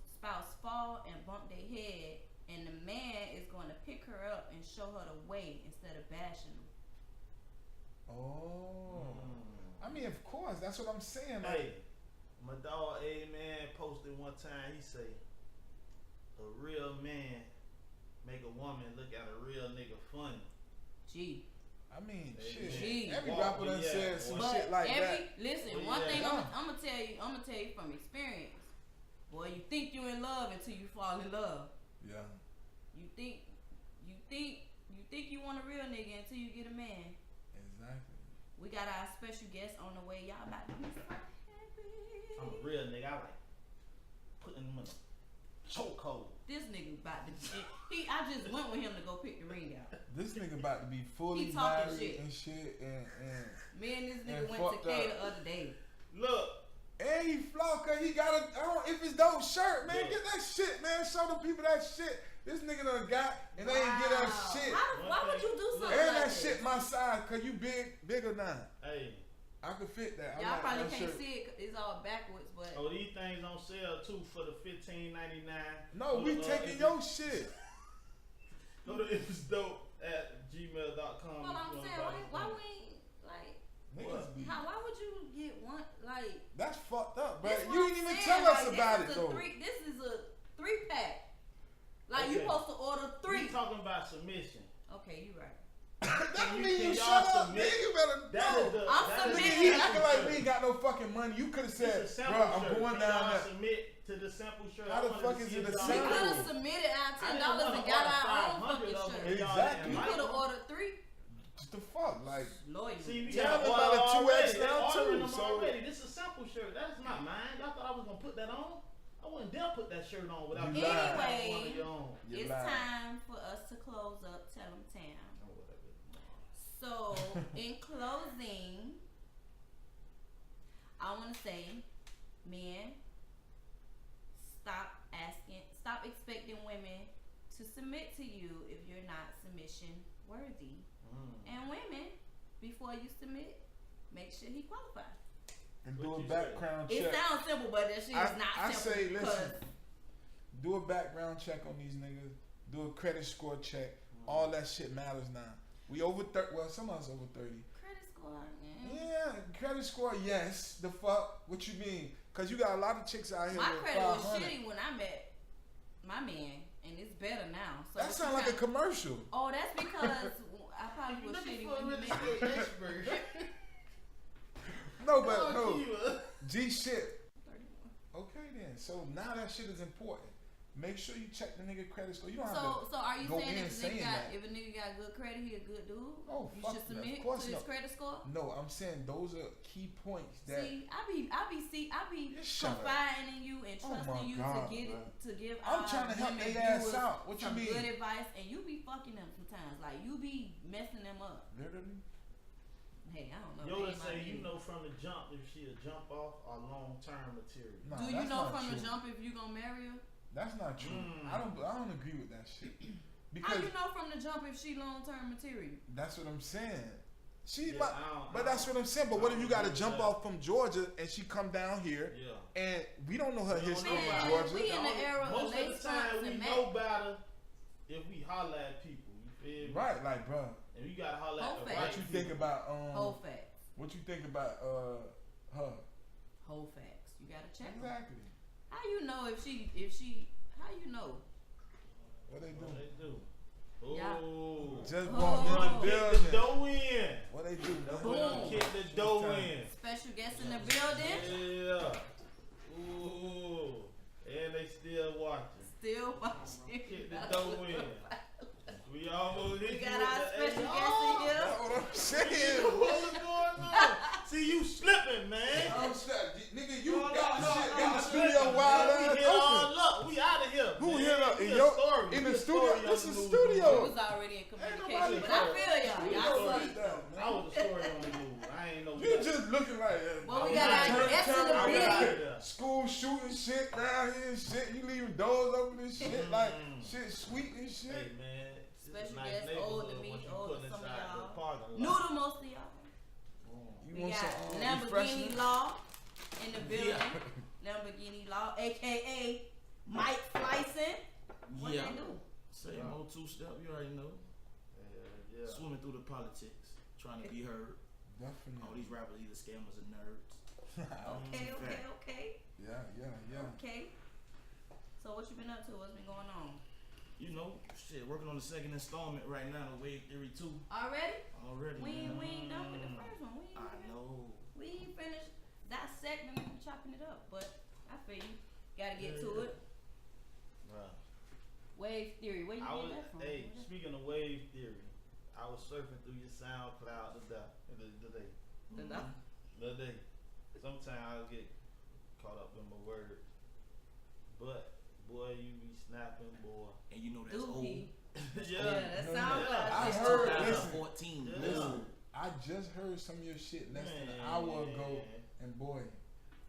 fall and bump their head, and the man is gonna pick her up and show her the way instead of bashing them. Oh. I mean, of course, that's what I'm saying. Like, Hey, my dog A-Man posted one time, he say, a real man make a woman look at a real nigga funny. Gee. I mean, Hey, shit. Gee. Every Walk rapper me, done yeah, said some boy. shit like that. Listen, Well, one yeah. thing Yeah. I'm gonna tell you from experience. Boy, you think you in love until you fall in love. Yeah. You think you want a real nigga until you get a man. Exactly. We got our special guest on the way. Y'all about to be so happy. I'm a real nigga, I like putting him in a chokehold. This nigga about to I just went with him to go pick the ring out. This nigga about to be fully He talking married shit. and shit, and Me and this nigga And went to fucked K up. the other day. Look, he flaw cause he got a. If it's dope shirt, man, Yeah. get that shit, man. Show the people that shit. This nigga done got and they ain't get us shit. Why would you do something And like that this? shit my size, cause you bigger now. hey, I could fit that. I Y'all like probably that can't shirt. see it. 'Cause it's all backwards, but oh, these things on sale too for the $15.99. No, we taking your shit. Go to if it's dope at gmail.com. well, I'm saying why we ain't like Niggas be. why would you get one like? That's fucked up, bro. That's what You I'm didn't even saying, tell like, us about it this though. is a 3-pack. Like you Okay. supposed to order 3. We talking about submission. Okay, you right. That Can mean you y'all shut up, submit? nigga. You better That know. is the. I'm that is the submitting. He sample acting like shirt. we ain't got no fucking money. You could have said, It's a bro, sample I'm shirt. going Can down y'all there. submit to the sample shirt. How I the wanted fuck to is see it if a y'all- We sample? could have submitted our $10 and got our own fucking shirt. Exactly. You could have ordered 3. What the fuck? Like, Loyal. See, we Tell got them order about a 2X already. They now, ordering too, them so- already. This is a sample shirt. That's not mine. Y'all thought I was gonna put that on? I wouldn't dare put that shirt on without You you lied. having one of your own. you It's lied. time for us to close up Tell 'em Tam. Oh, whatever. So, in closing, I want to say, men, stop expecting women to submit to you if you're not submission worthy. And women, before you submit, make sure he qualifies. And What do a you background It check. sounds simple, but that shit is not I simple. say, listen, 'cause do a background check on these niggas. Do a credit score check. All that shit matters now. We over 30. Well, some of us over 30. credit score, man. Yeah, credit score, yes. The fuck? What you mean? Because you got a lot of chicks out here My with credit was 500. shitty when I met my man, and it's better now. So That what sounds you like a trying- commercial. Oh, that's because I probably You was looking shitty for a when real you met me. estate expert. No, but Oh, no. Kiva. G shit. 31. Okay then. So now that shit is important. Make sure you check the nigga credit score. You don't have So are you go saying in if a saying nigga that. if a nigga got good credit, he a good dude? Oh, You fuck should that. submit Of course to his not. credit score? to. No, I'm saying those are key points that. See, I be Just shut up. confiding in you and Oh my trusting you God, to get bro. it to give I'm our trying to help women they ass viewers out. What you some mean? good advice, and you be fucking them sometimes. Like you be messing them up. Literally. Hey, I don't know. Yoda say you know from the jump if she a jump off or long term material. Nah, do you know from the jump if you gonna marry her? That's not true. I don't agree with that shit. Because how you know from the jump if she long term material? That's what I'm saying. But that's what I'm saying. But what if you got to jump off from Georgia and she come down here, and we don't know her history in Georgia? We in the era most of the time we know better if we holler at people. You feel me? Right, like, bro. And you gotta holler at the right What you think about whole facts? What you think about her? Whole facts. You gotta check. Exactly. How you know if she? How you know? What they do? What they do? Yeah. Oh, just walk in the building. Kick the dough in. What they do? Boom. Kick the dough in. Special guest in the building. Yeah. Ooh. And they still watching. Still watching. Kick the dough in. We almost hit we got our special guest in here. That's what I'm saying. What's going on? See, you slipping, man. I'm slipping. Nigga, you got the studio wild ass open. Look, we out of here. Who hit up? In the studio? This is It studio. was already in communication, but I feel y'all. I was a story on the move. I ain't know. You just looking like well, we got our guest in the building. School shooting shit down here and shit. You leaving doors open and shit like shit sweet and shit. Hey man. Special Nice guest, old to me, old to some of y'all, new to most of y'all. We got Lamborghini Law in the building. Lamborghini Law, aka Mike Flyson. What they do? Same old two-step, you already know. Yeah. Swimming through the politics, trying to be heard. Definitely. All these rappers either scammers or nerds. Okay. Yeah. Okay. So what you been up to? What's been going on? You know, shit, working on the second installment right now, the Wave Theory 2. Already? Man. We ain't done with the first one. I know. We ain't finished dissecting and chopping it up, but I feel you. Gotta get to it. Right. Wave Theory, where you get that from? Hey, speaking of Wave Theory, I was surfing through your SoundCloud today. The day. Sometimes I'll get caught up in my words. But boy, you be snapping, boy. And you know that's Dookie. old. Yeah, that sounds like I it's heard. 2014. Listen, I just heard some of your shit less than an hour ago, and boy,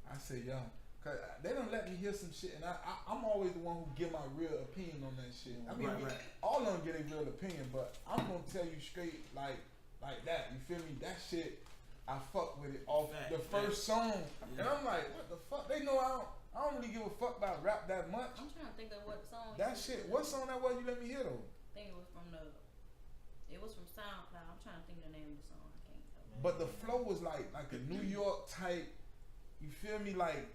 I said, yeah, cause they don't let me hear some shit, and I'm always the one who give my real opinion on that shit. I mean, all of them get a real opinion, but I'm gonna tell you straight like that. You feel me? That shit, I fuck with it off the first song, and I'm like, what the fuck? They know I don't really give a fuck about rap that much. I'm trying to think of what song. That shit. What song that was you let me hear though? I think it was from SoundCloud. I'm trying to think of the name of the song. I can't tell. But the flow was like a New York type. You feel me? Like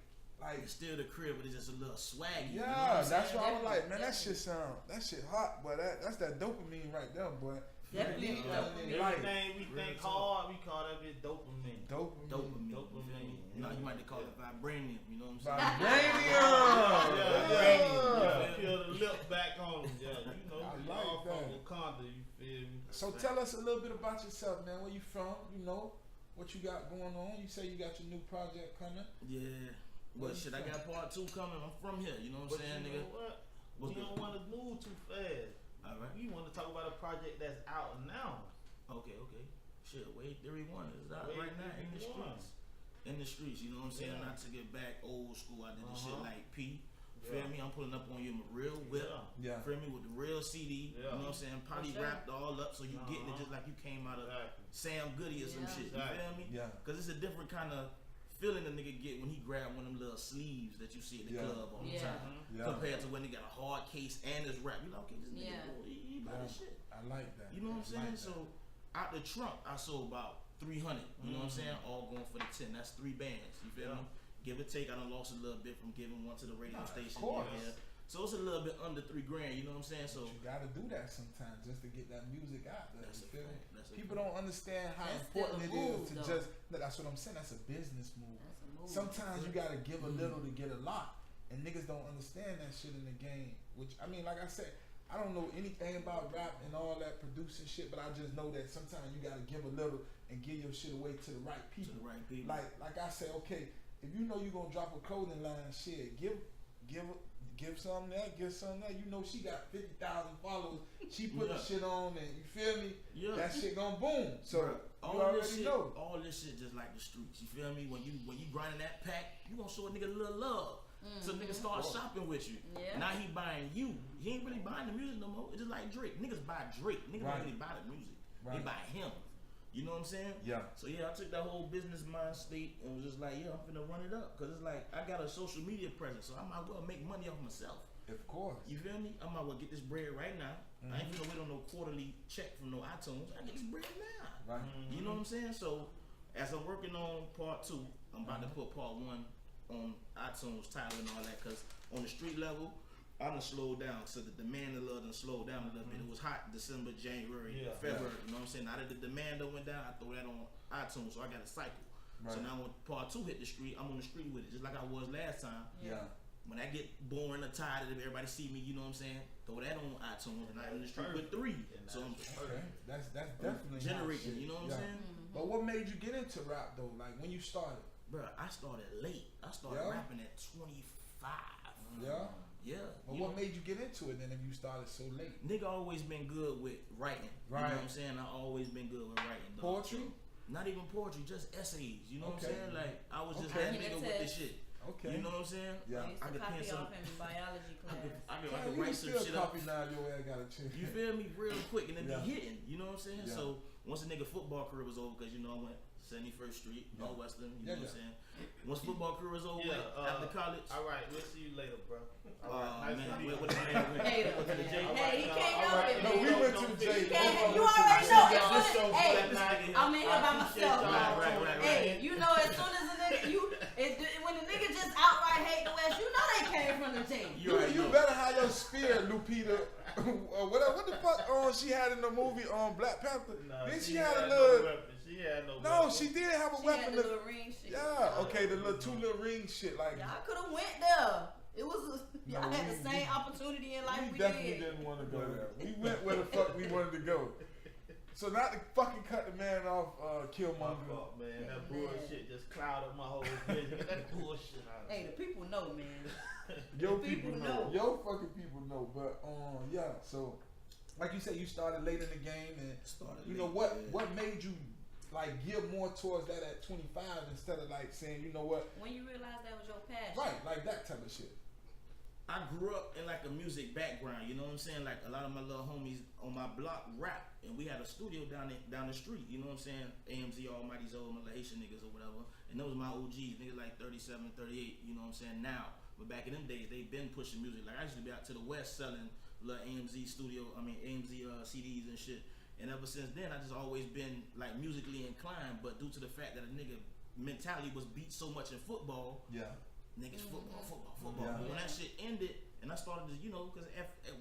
It's still the crib, but it's just a little swaggy. yeah. You know what That's why I was Definitely, like, man, that shit hot. But that's that dopamine right there, boy. Definitely Everything we think hard, we call that bitch dopamine. Dopamine. Dopamine. You know, you might call it vibranium. You know what I'm saying? Vibranium. Peel the lip back on them. Yeah, you know, I we like all that. from Wakanda, you feel me? So tell us a little bit about yourself, man. Where you from? You know what you got going on. You say you got your new project coming. Yeah. But shit, I got part 2 coming. I'm from here. You know what I'm saying, nigga? You know what? We don't want to move too fast. All right. We want to talk about a project that's out now. Okay. Shit, Wave Theory 1 is out Wave right now in the Theory streets. In the streets, you know what I'm saying? Yeah. Not to get back old school. I did the shit like P. Yeah. Feel me? I'm pulling up on you in my real whip. Yeah. Feel me? With the real CD. Yeah. You know what I'm saying? Potty For sure. wrapped all up so you getting it just like you came out of Sam Goody or some Yeah. shit. You feel me? Yeah. Because it's a different kind of feeling a nigga get when he grab one of them little sleeves that you see at the club all the time. Yeah. Compared to when they got a hard case and his rap. You know, okay, this nigga, Yeah. boy, he about his shit. I like that. You know what I'm saying? Like that. So out the trunk, I sold about 300. You know what I'm saying? All going for the 10. That's 3 bands. You feel me? Give or take, I done lost a little bit from giving one to the radio station. Of course. Yeah. So it's a little bit under $3 grand. You know what I'm saying? So But you gotta do that sometimes just to get that music out there. That's You a feel me? fact. That's a People fact. don't understand how That's important it still a is move, to though. just. That's what I'm saying. That's a business move. That's a move. Sometimes you gotta give a little to get a lot, and niggas don't understand that shit in the game. Which I mean, like I said, I don't know anything about rap and all that producing shit, but I just know that sometimes you gotta give a little and give your shit away to the right to people. the right people. Like I say, okay, if you know you're gonna drop a clothing line, shit, give give some there, give some there. You know she got 50,000 followers. She put the shit on, and you feel me? Yeah. That shit gonna boom. So you all already this shit, know. all this shit just like the streets. You feel me? When you grinding that pack, you gonna show a nigga a little love. So niggas start shopping with you. Yeah. Now he buying you. He ain't really buying the music no more. It's just like Drake. Niggas buy Drake. Niggas don't really buy the music. They buy him. You know what I'm saying? Yeah. So yeah, I took that whole business mind state and was just like, yeah, I'm finna run it up. Cause it's like, I got a social media presence, so I might as well make money off myself. Of course. You feel me? I might as well get this bread right now. I ain't gonna wait on no quarterly check from no iTunes. I get this bread now. Right. You know what I'm saying? So as I'm working on part 2, I'm about to put part 1 on iTunes, title and all that, cause on the street level, I done slowed down. So the demand of love done slowed down a little bit. It was hot December, January, February. You know what I'm saying? Now that the demand done went down, I throw that on iTunes, so I got a cycle. Right. So now when part 2 hit the street, I'm on the street with it, just like I was last time. Yeah. When I get boring or tired of everybody see me, you know what I'm saying? Throw that on iTunes, and I'm in the street with 3. So I'm that's definitely generating. You know what I'm saying? But what made you get into rap though? Like when you started? Bro, I started late. I started rapping at 25. Yeah. Yeah. But what made you get into it then if you started so late? Nigga always been good with writing. Right. You know what I'm saying? I always been good with writing. Dog. Poetry? Not even poetry, just essays. You know what I'm saying? Like I was just that nigga with the shit. Okay. You know what I'm saying? Yeah. I could copy off him in biology class. I could write some shit up. Now your ass got a chance. You feel me? Real quick and then be hitting. You know what I'm saying? So once a nigga football career was over, because you know I went 71st Street, Northwestern, you know what I'm saying? Once football career was over, after college. All right, we'll see you later, bro. Nice man, to meet you. Hey, he can't help it. No, we went to the J. You already know. Hey, I'm in here by myself. Right. Hey, you know as soon as a nigga, when the nigga just outright hate the West, you know they came from the J. You better have your spirit, Lupita. What the fuck she had in the movie on Black Panther? Then she had a little weapon. She had no weapon. She did have a weapon. Had the little ring shit. Yeah, okay, the little 2 little ring shit like. Y'all could have went there. It was y'all had the same opportunity in life we definitely didn't want to go there. We went where the fuck we wanted to go. So not to fucking cut the man off, Killmonger. Fuck, man, that bullshit just clouded my whole vision. Get that bullshit out. Hey, the people know, man. Your people know. Your fucking people know. But yeah. So, like you said, you started late in the game, and you know what made you like give more towards that at 25 instead of like saying, you know what? When you realized that was your passion. Right, like that type of shit. I grew up in like a music background, you know what I'm saying? Like a lot of my little homies on my block rap, and we had a studio down the street, you know what I'm saying? AMZ, Almighty's old Malaysian niggas or whatever, and those my OGs, niggas like 37, 38, you know what I'm saying? Now, but back in them days, they been pushing music. Like I used to be out to the West selling little AMZ CDs and shit. And ever since then, I just always been like musically inclined, but due to the fact that a nigga mentality was beat so much in football, niggas football. Yeah. But when that shit ended, and I started to, you know, because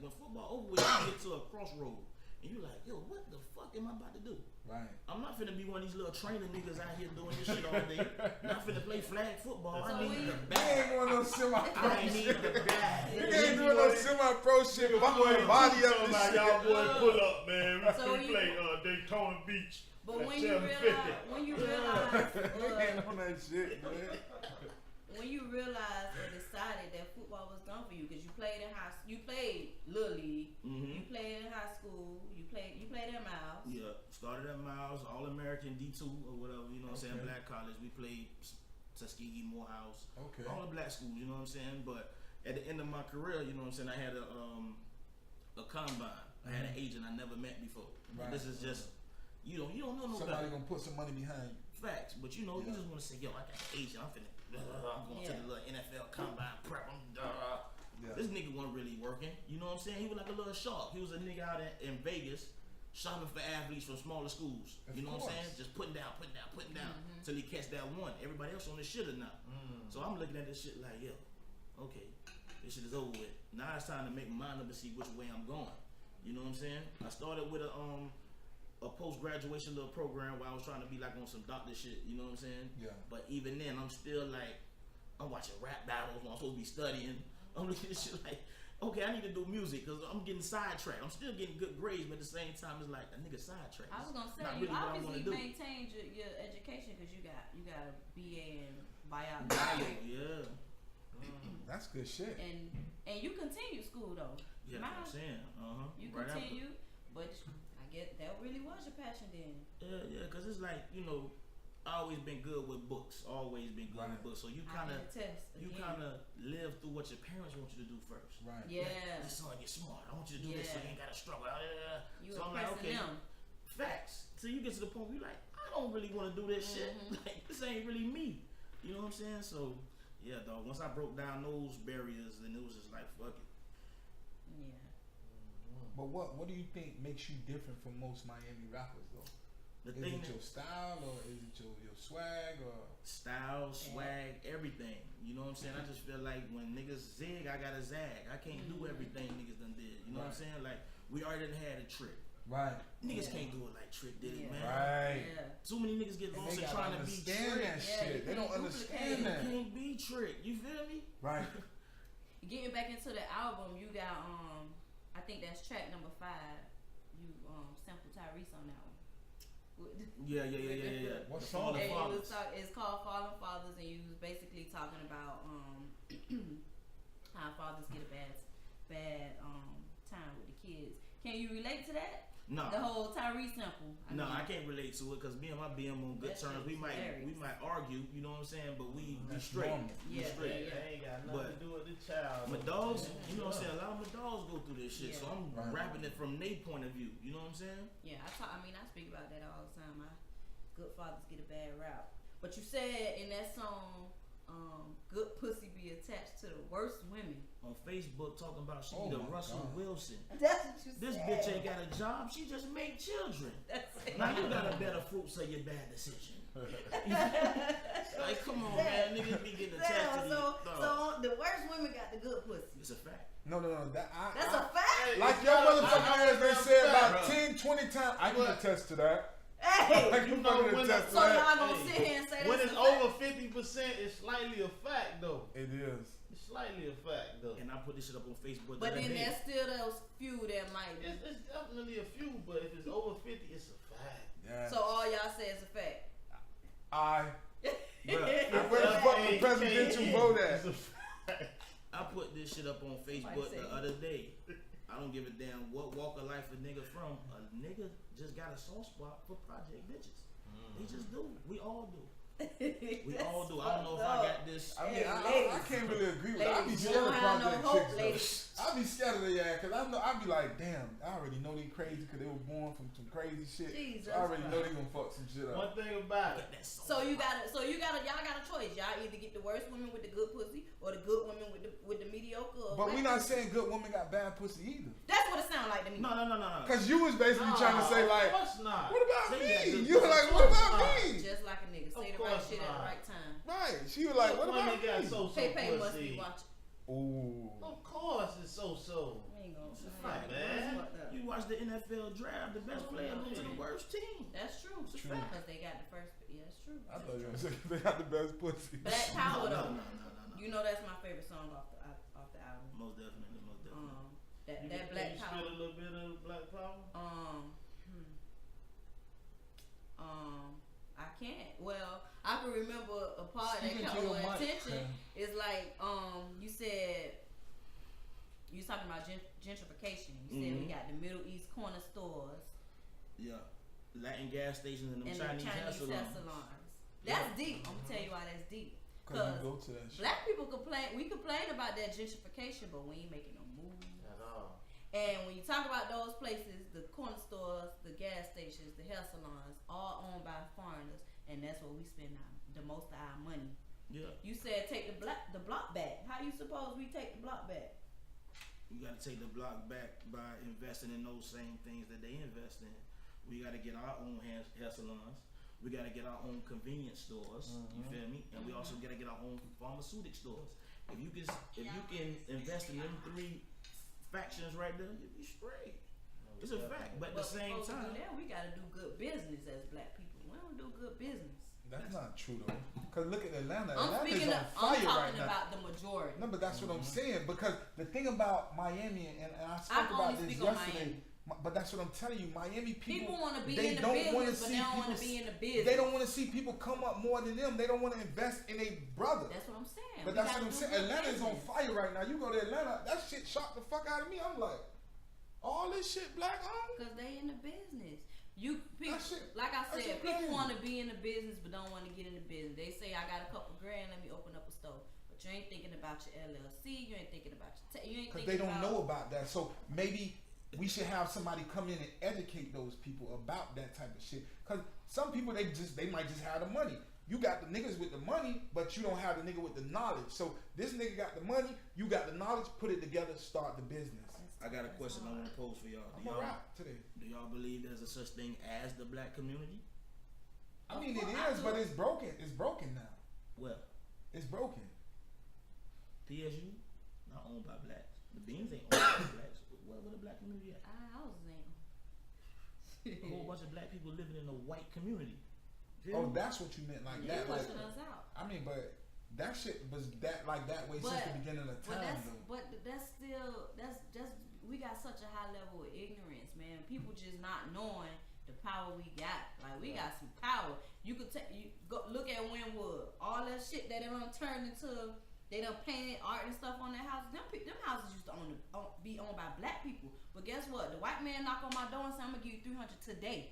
when football over with, you get to a crossroad, and you like, yo, what the fuck am I about to do? Right. I'm not finna be one of these little trainer niggas out here doing this shit all day. Not finna play flag football. I need the bag. You ain't doing no semi-pro I need the bag. You ain't doing no semi-pro shit. My boy body up this shit. Y'all boy pull up, man. We play Daytona Beach. But when you realize, ain't on that shit, man. When you realized or decided that football was done for you, because you played in you played Little League, you played in high school, you played at Miles. Yeah, started at Miles, All-American D2 or whatever, you know what I'm saying, Black College. We played Tuskegee, Morehouse, all the black schools, you know what I'm saying. But at the end of my career, you know what I'm saying, I had a combine. I had an agent I never met before. Right. This is just you don't know no somebody gonna put some money behind you. Facts, but you know you just want to say, yo, I got an agent. I'm finna. I'm going to the little NFL combine prep. This nigga wasn't really working. You know what I'm saying? He was like a little shark. He was a nigga out in Vegas shopping for athletes from smaller schools. You know what I'm saying? Just putting down till he catch that one. Everybody else on this shit or not. So I'm looking at this shit like, yo, okay, this shit is over with. Now it's time to make my mind up and see which way I'm going. You know what I'm saying? I started with a post-graduation little program where I was trying to be like on some doctor shit, you know what I'm saying? Yeah. But even then, I'm still like, I'm watching rap battles when I'm supposed to be studying. I'm looking at shit like, okay, I need to do music because I'm getting sidetracked. I'm still getting good grades, but at the same time, it's like a nigga sidetracked. I was gonna say, you obviously maintained your education because you got a BA in biology. Yeah. That's good shit. And you continue school though. Yeah, that's what I'm saying. You right continue, but I get that really was your passion then. Yeah, because it's like, you know, I always been good with books. Always been good with books. So you kind of live through what your parents want you to do first. Right. Yeah. This son, get smart. I want you to do this so you ain't gotta struggle. You so I'm like, okay, them. facts. So you get to the point where you're like, I don't really want to do this shit. Like, this ain't really me. You know what I'm saying? So yeah, dog. Once I broke down those barriers, then it was just like, fuck it. Yeah. But what do you think makes you different from most Miami rappers though? Is it your style or is it your swag or style, swag, everything? You know what I'm saying? I just feel like when niggas zig, I gotta zag. I can't do everything niggas done did. You know what I'm saying? Like we already done had a Trick. Right. Niggas can't do it like Trick did it, man. Right. Yeah. Too many niggas get lost in trying to be Trick. That shit. They don't understand that. You can't be Trick. You feel me? Right. Getting back into the album, you got I think that's track number 5. You sampled Tyrese on that one. Yeah. What song? It's called Fallen Fathers, and you was basically talking about how fathers get a bad time with the kids. Can you relate to that? No. The whole Tyrese sample. I can't relate to it because me and my BM on good terms. We might argue, you know what I'm saying, but we straight. Yeah, straight. It ain't got nothing to do with the child. My dogs, you know what I'm saying. A lot of my dogs go through this shit, so I'm rapping it from their point of view. You know what I'm saying? Yeah, I speak about that all the time. Good fathers get a bad rap. But you said in that song, good pussy be attached to the worst women. On Facebook talking about she the Russell Wilson. That's what you this said. Bitch ain't got a job. She just make children. That's it. Now you got a better fruits of your bad decision. Like, come on, man. Niggas be getting attached to these. So the worst women got the good pussy. It's a fact. No. That's a fact? Like your motherfucking ass, they said about 10, 20 times. I can attest to that. Hey, you know when so y'all gonna sit here and say when that's it's over 50%, it's slightly a fact though. It is. It's slightly a fact though. And I put this shit up on Facebook. But then there's still those few that might be. It's definitely a few, but if it's over 50, it's a fact. Yeah. So all y'all say is a fact. Where the fuck the presidential vote at? I put this shit up on Facebook the other day. I don't give a damn what walk of life a nigga from. A nigga just got a soft spot for project bitches. They just do. We all do. We all do. I don't know if I got this. I mean, I can't really agree with that. I be scared of project chicks. I be scared of their ass because I be like, damn, I already know they crazy because they were born from some crazy shit. Jesus, so I already know they gonna fuck some shit up. One thing about it. So y'all got a choice. Y'all either get the worst women with the good pussy or the good women with the mediocre. But we not saying good women got bad pussy either. That's what it sounds like to me. No. Because you was basically trying to say like, of course not. What about me? You were like, what about me? Just like a nigga, say the right shit at the right time. Right. She was like, what about me? Pay must be watching. Ooh. Of course, it's so. It's a fact, man. You watch the NFL draft, the best player go to the worst team. That's true. It's true. Because they got the first. Yeah, that's true. I thought you were gonna say they got the best pussy. Black Power though. No. You know that's my favorite song off the album. Most definitely. That Black Power. You spit a little bit of Black Power. I can't. Well, I can remember a part that caught my attention. It's like you said. You was talking about gentrification. You said we got the Middle East corner stores. Yeah. Latin gas stations and them Chinese hair salons. That's deep. I'm gonna tell you why that's deep. Cause black people complain. We complain about that gentrification, but we ain't making no moves at all. And when you talk about those places, the corner stores, the gas stations, the hair salons, all owned by foreigners, and that's where we spend the most of our money. Yeah. You said take the block back. How you suppose we take the block back? We got to take the block back by investing in those same things that they invest in. We got to get our own hair salons. We got to get our own convenience stores. You feel me? And we also got to get our own pharmaceutical stores. If you can invest in them 3 factions right there, you'll be straight. It's a fact. But at the same time, we got to do good business as black people. We don't do good business. That's not true though. Cause look at Atlanta. I'm talking about the majority. No, but that's what I'm saying. Because the thing about Miami, and I spoke about this yesterday. But that's what I'm telling you. Miami people want to be they in the don't business, want to but see they don't people. want to be in the business. They don't want to see people come up more than them. They don't want to invest in a brother. That's what I'm saying. But We that's gotta what I'm do saying. good Atlanta's on business. fire right now. You go to Atlanta, that shit shocked the fuck out of me. I'm like, all this shit black owned? Because they in the business. You people, shit- like I that said, shit people crazy. want to be in the business but don't want to get in the business. They say I got a couple grand, let me open up a store. But you ain't thinking about your LLC. You ain't thinking about your. You ain't Because thinking they don't about, know about that. So maybe we should have somebody come in and educate those people about that type of shit. Because some people they might just have the money. You got the niggas with the money, but you don't have the nigga with the knowledge. So this nigga got the money, you got the knowledge. Put it together, start the business. I got a question I want to pose for y'all. I'm a rap today. Do y'all believe there's a such thing as the black community? I mean, it Of course, is, but it's broken. It's broken now. Well, It's broken. PSU not owned by blacks. The Beans ain't owned by blacks. Where the black community at? I was in. A whole bunch of black people living in a white community. Oh, that's what you meant, like You that. Like, pushing us out. I mean, but that shit was that way since the beginning of time. But that's still just we got such a high level of ignorance, man. People just not knowing the power we got. Like we got some power. You could go look at Wynwood. All that shit that they done turned into. They done painted art and stuff on their houses. Them houses used to be owned by black people. But guess what? The white man knock on my door and say, "I'm gonna give you $300 today.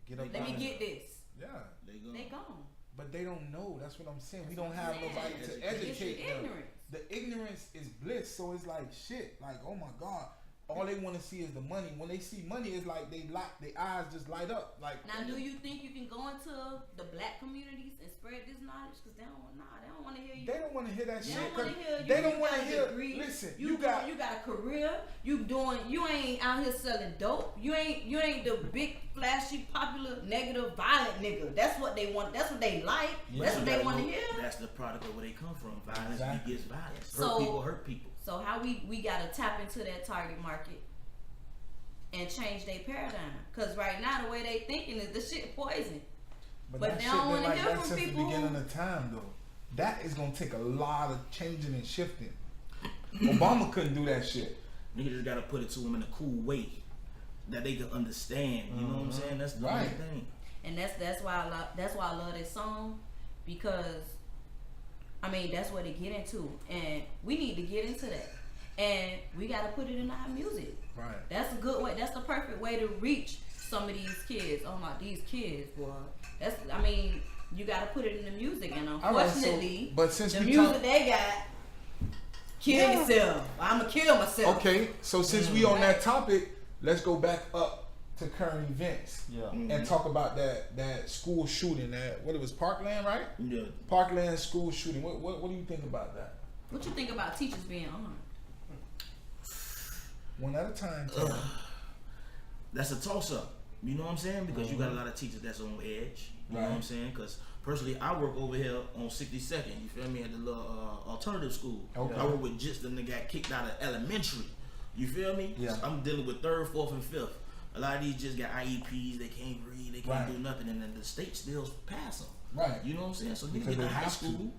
Get up Let me out get there. this." Yeah. They gone. But they don't know. That's what I'm saying. We don't what have I'm saying. nobody to It's educate your them. ignorance. The ignorance is bliss. So it's like shit. Like, oh my God. All they want to see is the money. When they see money, it's like their eyes just light up. Like, Now, do you think you can go into the black communities and spread this knowledge? Because they don't want to hear you. they don't want to hear that They shit. don't want to hear you. They don't You want to got a hear. degree. Listen, You got a career. You ain't out here selling dope. You ain't the big flashy popular negative violent nigga. That's what they want. That's what they like. Yeah. That's what they want to hear. That's the product of where they come from. Violence Exactly. begets violence. So- Hurt people. So how we gotta tap into that target market and change their paradigm? Cause right now the way they thinking is the shit poison. But But that they shit don't been wanna like hear that from since people the beginning of time, though. That is gonna take a lot of changing and shifting. Obama couldn't do that shit. Nigga just gotta put it to them in a cool way that they can understand. You know what I'm saying? That's the Right. only thing. And that's why I love this song, because I mean that's what they get into, and we need to get into that, and we got to put it in our music. Right. That's a good way. That's the perfect way to reach some of these kids. Oh my, these kids, boy. I mean, you got to put it in the music, and unfortunately, but since the we music talk- they got, kill yourself. I'ma kill myself. Okay, so since we on that topic, let's go back up to current events. Yeah. And talk about that school shooting at what it was, Parkland, right? Yeah. Parkland school shooting. What do you think about that? What you think about teachers being armed? One at a time. That's a toss up. You know what I'm saying? Because you got a lot of teachers that's on edge. You know what I'm saying? Because personally, I work over here on 62nd. You feel me? At the little alternative school. Okay. I work with just them that got kicked out of elementary. You feel me? Yeah. So I'm dealing with 3rd, 4th, and 5th. A lot of these just got IEPs. They can't read. They can't Right. do nothing, and then the state still pass them. Right. You know what I'm saying? So niggas Because get to they high have to. school. And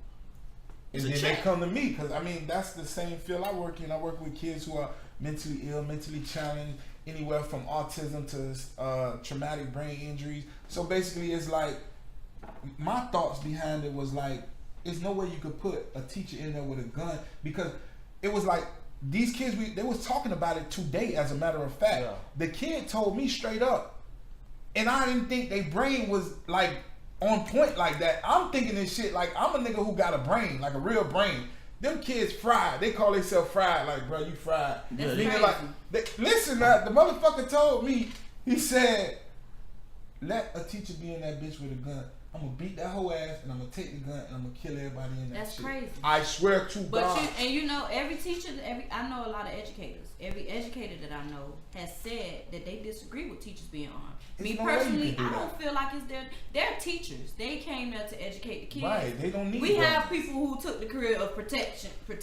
It's a then check. they come to me because I mean that's the same field I work in. I work with kids who are mentally ill, mentally challenged, anywhere from autism to traumatic brain injuries. So basically, it's like my thoughts behind it was like, there's no way you could put a teacher in there with a gun, because it was like these kids they was talking about it today. As a matter of fact, Yeah. the kid told me straight up, and I didn't think their brain was like on point like that. I'm thinking this shit like I'm a nigga who got a brain, like a real brain. Them kids fried. They call themselves fried. Like, bro, you fried. That's Meaning, crazy. like, listen, the motherfucker told me, he said, let a teacher be in that bitch with a gun. I'm gonna beat that whole ass, and I'm gonna take the gun, and I'm gonna kill everybody in that That's shit. crazy. I swear to But God. you know, every teacher, I know a lot of educators. Every educator that I know has said that they disagree with teachers being armed. There's Me no way you personally, can do I don't that. feel like it's they're teachers. They came there to educate the kids. Right, they don't need We guns. have people who took the career of protection and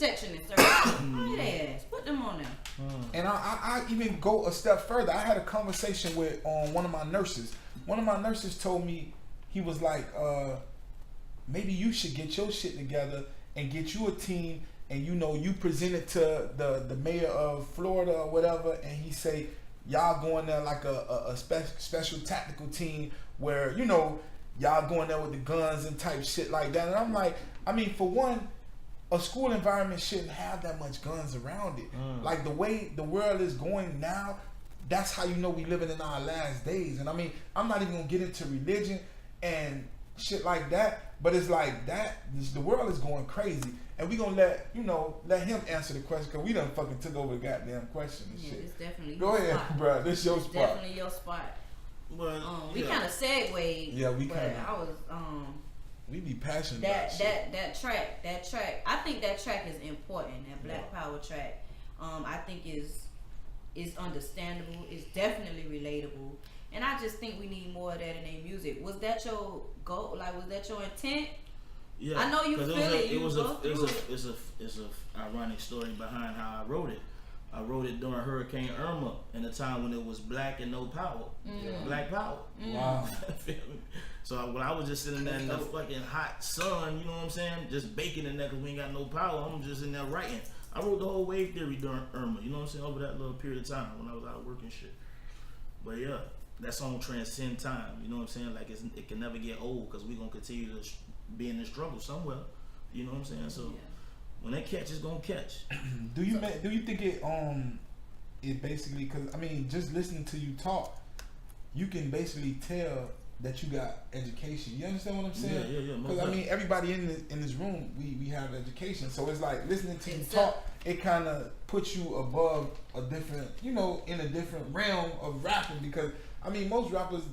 service. Hide their ass. Put them on there. And I even go a step further. I had a conversation with one of my nurses. One of my nurses told me, he was like, maybe you should get your shit together and get you a team, and you present it to the mayor of Florida or whatever, and he say, y'all going there like a special tactical team where, you know, y'all going there with the guns and type shit like that. And I'm like, I mean, for one, a school environment shouldn't have that much guns around it. Like the way the world is going now, that's how you know we living in our last days. And I mean, I'm not even gonna get into religion and shit like that, but it's like that, the world is going crazy. And we gonna let him answer the question, because we done fucking took over the goddamn question and shit. It's definitely Go ahead, spot. bro. This your it's spot. Definitely your spot. Well, We kind of segued. Yeah, we but kinda- I was We be passionate that about shit. that track. I think that track is important. That Black Power track. I think is understandable. It's definitely relatable. And I just think we need more of that in their music. Was that your goal? Like, was that your intent? Yeah, I know you feel it. It's a ironic story behind how I wrote it. I wrote it during Hurricane Irma, in a time when it was black and no power. Black power. Wow. So when I was just sitting there in the fucking hot sun, you know what I'm saying, just baking in there because we ain't got no power. I'm just in there writing. I wrote the whole wave theory during Irma. You know what I'm saying, over that little period of time when I was out of work and shit. But yeah, that song transcend time. You know what I'm saying? Like it can never get old because we gonna continue to be in the struggle somewhere. You know what I'm saying? So when that catch is gonna catch. Do you think it basically, because I mean, just listening to you talk, you can basically tell that you got education. You understand what I'm saying? Yeah. Because I mean, everybody in this room, we have education. So it's like listening to you talk, it kind of puts you above a different, you know, in a different realm of rapping. Because I mean, most rappers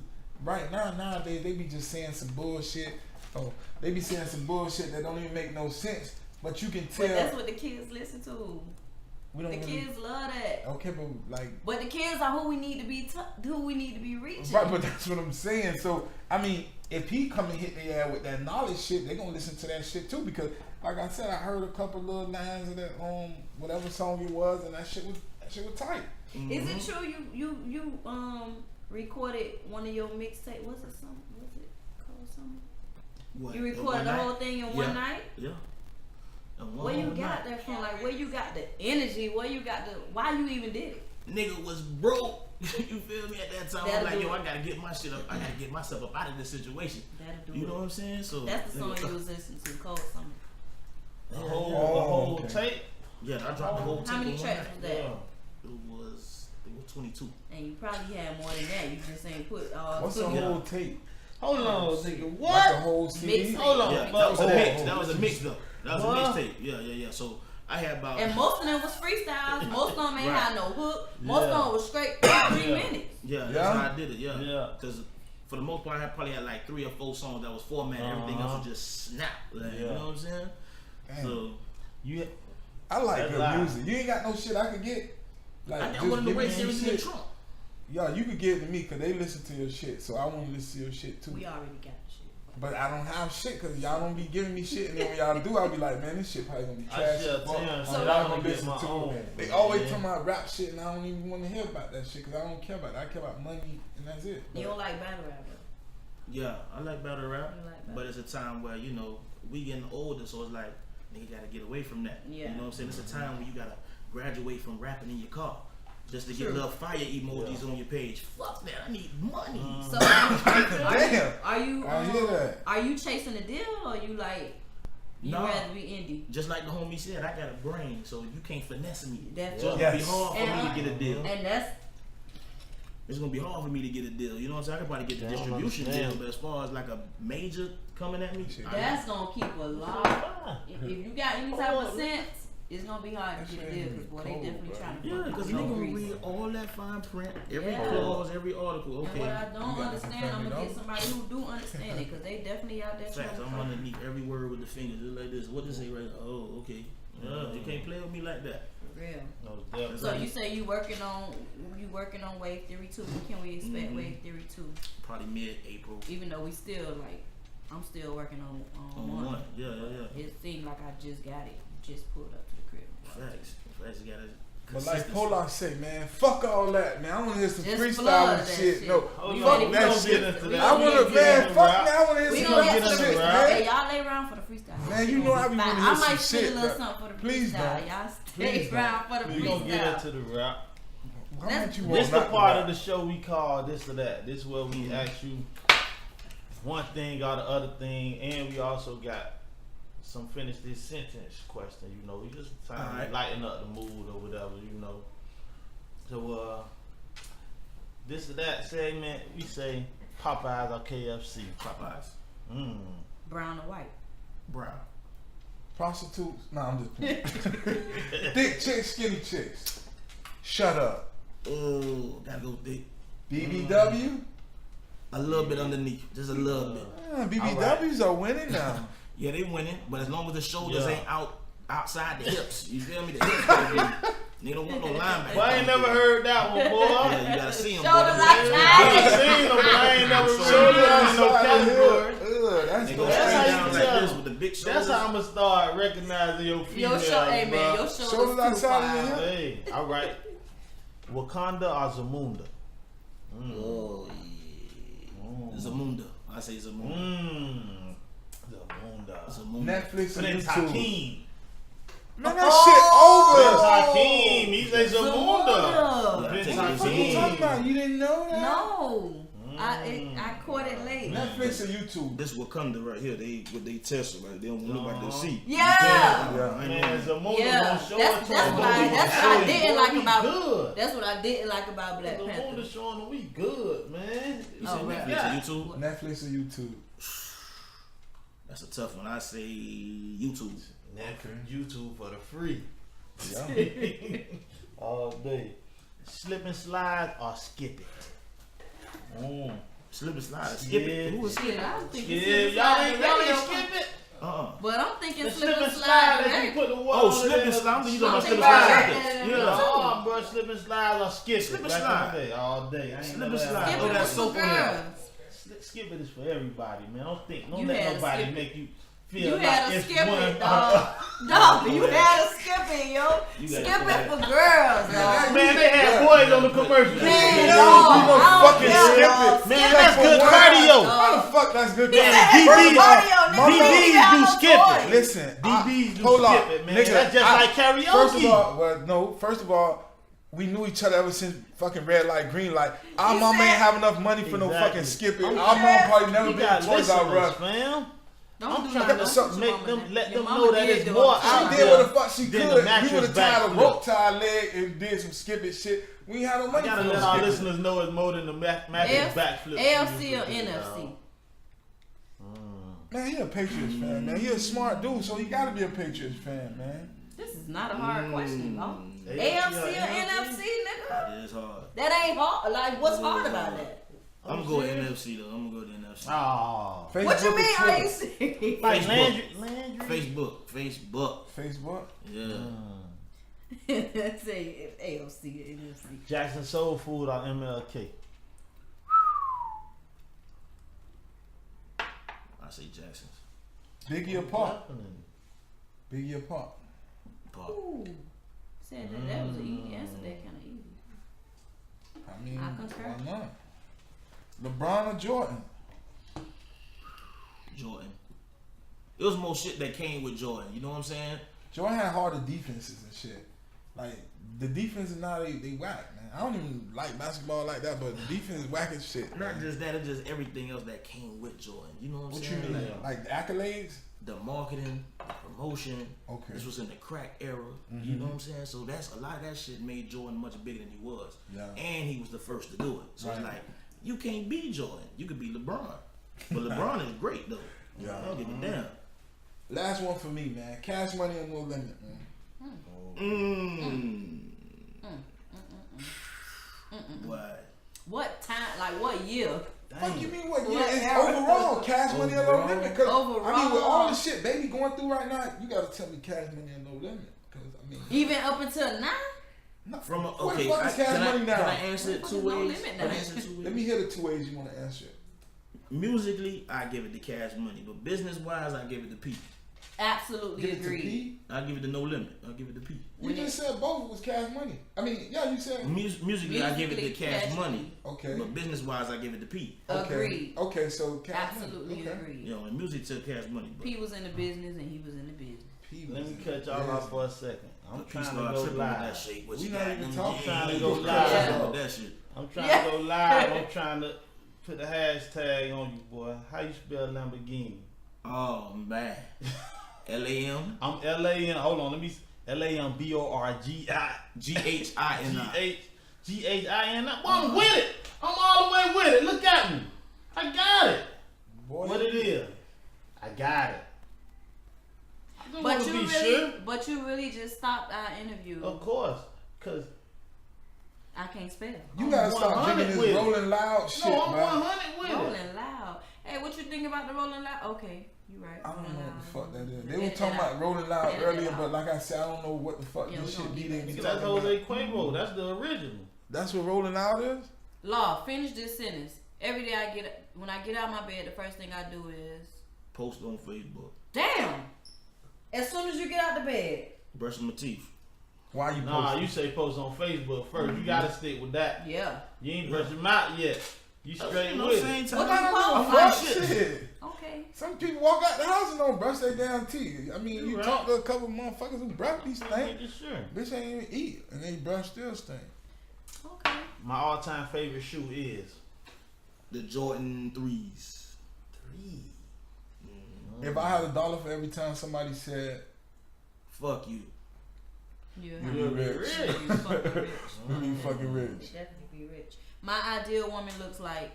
right now nowadays, they be just saying some bullshit. Oh, they be saying some bullshit that don't even make no sense. But you can tell. But that's what the kids listen to. Kids love that. Okay, but like. But the kids are who we need to be. Who we need to be reaching. Right, but that's what I'm saying. So I mean, if he come and hit the air with that knowledge shit, they gonna listen to that shit too. Because like I said, I heard a couple little lines of that whatever song it was, and that shit was tight. Is it true you recorded one of your mixtape? Was it called something? What, You recorded the whole thing in one night? Yeah. Where you got that from? Like, where you got the energy? Why you even did it? Nigga was broke. You feel me? At that time, I'm like, yo, I gotta get my shit up. I gotta get myself up out of this situation. You know what I'm saying? So that's the song you was listening to, Cold Summer. The whole tape. Yeah, I dropped the whole tape. How many tracks was that? It was 22. And you probably had more than that. You just ain't put What's the whole tape? Hold on, nigga. What? Like the whole CD? Hold on. Yeah, that was a mix. That was a mix though. That was a mixtape. Yeah. So I had about. And most of them was freestyles. Most of them ain't had no hook. Most of them was straight 3 minutes. Yeah, that's how I did it. Yeah. Because for the most part, I probably had like 3 or 4 songs that was formatted. Everything else was just snap. Like, you know what I'm saying? Damn. So I like your music. You ain't got no shit I could get. Like, I got one of the way series in the trunk. Yo, you could give it to me because they listen to your shit, so I want to listen to your shit too. We already got the shit. But I don't have shit because y'all don't be giving me shit, and then when y'all do, I'll be like, man, this shit probably gonna be trash. So I'm not gonna listen to it. They always talking about rap shit, and I don't even want to hear about that shit because I don't care about it. I care about money, and that's it. You don't like battle rap, though? Yeah, I like battle rap, battle. but it's a time where, you know, we getting older, so it's like, nigga gotta get away from that. Yeah. You know what I'm saying? It's a time where you gotta graduate from rapping in your car. Just to get little fire emojis on your page. Fuck that, I need money. So Damn. Are you chasing a deal, or you like you rather be indie? Just like the homie said, I got a brain, so you can't finesse me. That's so it's gonna be hard for me to get a deal. And it's gonna be hard for me to get a deal. You know what I'm saying? I can probably get the distribution deal, but as far as like a major coming at me, that's gonna keep a lot. If you got any type of sense, it's gonna be hard to get a deal because boy, they definitely trying to. Yeah, because nigga will read all that fine print, every clause, every article. Okay. And what I don't understand, I'm gonna get somebody who do understand it because they definitely out there. Facts. I'm underneath every word with the fingers, just like this. What does it say right? Oh, okay. You can't play with me like that. For real. No, so you say you working on Wave Theory 2. Can we expect Wave Theory 2? Probably mid-April. Even though we still like, I'm still working on one. Yeah. It seemed like I just got it. Just pulled up to the crib. Facts. You gotta. But like Pollock say, man, fuck all that, man. I want to hear some just freestyle and shit. No, fuck that shit. I want to, man, fuck that. I want to hear some shit, man. Hey, y'all lay around for the freestyle. Man, you know I be want to hear some shit. I might spit a little something for the freestyle. Y'all stay around for the freestyle. We gonna get into the rap. How much you want? This the part of the show we call this or that. This is where we ask you one thing or the other thing, and we also got some finish this sentence question. You know, we just trying to lighten up the mood or whatever. You know, so this or that segment we say Popeyes or KFC. Popeyes. Brown or white? Brown. Prostitutes? Nah, I'm just playing. Thick chicks, skinny chicks. Shut up. Oh, gotta go thick. BBW? A little bit underneath, just a little bit. BBWs are winning now. Yeah, they winning, but as long as the shoulders ain't outside the hips, you feel me? The hips gotta be. They don't want no linebacker. Well, I ain't never heard that one, boy. Yeah, you gotta see them. Shoulders outside. I seen them, but I ain't never seen no category. They go straight down like this with the big shoulders. That's how I'm gonna start recognizing your female. Hey man, your shoulders outside of your Hey, all right. Wakanda or Zamunda? Oh yeah. Zamunda. I say Zamunda. Zamunda. Netflix and Prince YouTube. Hakeem. Man, that shit Prince over. Hakeem. He say Zamunda. Prince Yeah, What you talking Hakeem. about? You didn't know that? No. I caught it late. Netflix and YouTube. This Wakanda right here, they test it, right? They don't want nobody to see. Yeah. Man, Zamunda Yeah. gonna show That's it to what I didn't like about. Good. That's what I didn't like about Black Panther. Zamunda showing them we good, man. You say Netflix yeah. and YouTube? Netflix and YouTube. That's a tough one. I say YouTube. Netflix, YouTube for the free. Yeah. All day. Slip and slide or skip it. Slip and slide. Skip it. Who was Shit, I'm thinking Yeah, slip and y'all slide. ain't skip it. But I'm thinking The slip and slide. that you put the water Oh, slip and slide. You talking about slip and Right. slide? Yeah. Yeah. Oh, bro, slip and slide or skip Slip it. and Back in slide. the day, all day. I ain't Slip never and had slide. one. Oh, Skip that it soap with on there. girls. Skip it is for everybody, man. Don't You let had to nobody skip it. make you feel You like had to it's skip one. it, dog. Dog, you had to skip it, yo. You Skip gotta it for girls, dog. Man, they had boys on the commercial. Man, Yeah, dog, we gonna I don't fucking care, skip dog. it. Man, Skip that's it good for cardio. girls, How dog. the fuck that's good? He said cardio? that's DBs, good cardio, nigga. DBs You have do no skip it. choice. Listen, DBs do hold skip up, it, man. nigga. That's just like karaoke. First of all, first of all, we knew each other ever since fucking red light, green light. Our He mama said- ain't have enough money for no Exactly. fucking skip it. I'm Our mom probably never you been got to Toys R listeners, Us. fam. Don't I'm do trying nothing. to Don't make put your them, mama let in. them Your know mama that did it's do more it. She out did there. what the fuck she Then could. the We mattress would have tied a backflip. rope tie leg and did some skip it shit. We ain't had no I money gotta for no let our skip it. listeners know it's more than the mattress backflip. AFC or NFC? Man, he a Patriots fan, man. He a smart dude, so he gotta be a Patriots fan, man. This is not a hard question, though. AFC AFC or or NFC, nigga? That is hard. That ain't hard. Like, what's hard about that? I'm gonna go NFC though. I'm gonna go to NFC. Oh. Facebook What you or mean? Twitter? I ain't serious. Like Facebook. Landry. Facebook. Facebook? Yeah. Say AFC or NFC. Jackson Soul Food or MLK? I say Jackson's. Biggie or Pop? Biggie or Pop? Pop. Ooh. Said that was an easy answer. That kind of easy. I mean, I concur. why not? LeBron or Jordan? Jordan. It was more shit that came with Jordan. You know what I'm saying? Jordan had harder defenses and shit. Like, the defenses now, they whack, man. I don't even like basketball like that, but the defense is whack as shit. Not man. just that, it's just everything else that came with Jordan. You know what I'm What you saying? mean? Like accolades? The marketing, the promotion. Okay. This was in the crack era. You know what I'm saying? So that's a lot of that shit made Jordan much bigger than he was. Yeah. And he was the first to do it. So Right. it's like, you can't be Jordan. You could be LeBron. But LeBron is great though. Yeah. I don't give a damn. Last one for me, man. Cash Money or No Limit, man. What? What time? Like what year? Fuck you mean what year? What It's era? overall. Cash Money or No Overall? Limit. 'Cause, I mean, with Overall. all the shit baby going through right now, you gotta tell me Cash Money or No Limit. Because, I mean, Even up until now? not From a, what the okay, fuck is Cash Money now? can I answer it What two the fuck is No ways? Limit Can I now? answer it two ways? Let me hear the two ways you want to answer it. Musically, I give it to Cash Money, but business wise, I give it to P. Absolutely Give it to agreed. P? I give it to No Limit. I give it to P. You just said both was Cash Money. I mean, yeah, you said. Musically, I give it to Musically, Cash Cash Money. Okay. But business wise, I give it to P. Okay. Agreed. Okay, so Cash Absolutely Money. Okay. agreed. You know, and music took Cash Money. But P was in the business and he was in the business. P Let me cut y'all off for a second. I'm trying to go live. That shit. We not even talking. I'm trying to go live. That shit. I'm trying to go live. I'm trying to put the hashtag on you, boy. How you spell Lamborghini? Oh man. L-A-M. I'm L-A-N. Hold on, let me. Lamborghini. Ghin. Boy, I'm with it. I'm all the way with it. Look at me. I got it. Boy, What it is? I got it. But you really just stopped our interview. Of course, cause I can't spell. You gotta stop drinking this Rolling Loud shit, no, I'm man. 100 with it. Rolling Loud. Hey, what you think about the Rolling Loud? Okay, you right. I don't know what the fuck that is. They Yeah, were talking about Rolling Loud yeah, earlier, yeah. but like I said, I don't know what the fuck Yeah, this we shit gonna be. get They back be to That's talking Jose about. Quavo. That's the original. That's what Rolling Loud is? Law, finish this sentence. Every day when I get out of my bed, the first thing I do is Post on Facebook. damn. As soon as you get out the bed. Brushing my teeth. Why you Nah, posting? you say post on Facebook first. You gotta stick with that. Yeah. You ain't brush them out yet. You straight with it. What you I'm post? fuck shit. Okay. Some people walk out the house and don't brush their damn teeth. I mean, you right. talk to a couple motherfuckers who brush these I'm things. making sure. Bitch ain't even eat, and they brush still stink. Okay. My all-time favorite shoe is The Jordan 3s. If I had $1 for every time somebody said, Fuck you. You'll be rich. You fucking rich. "You be fucking rich." Definitely be rich. My ideal woman looks like.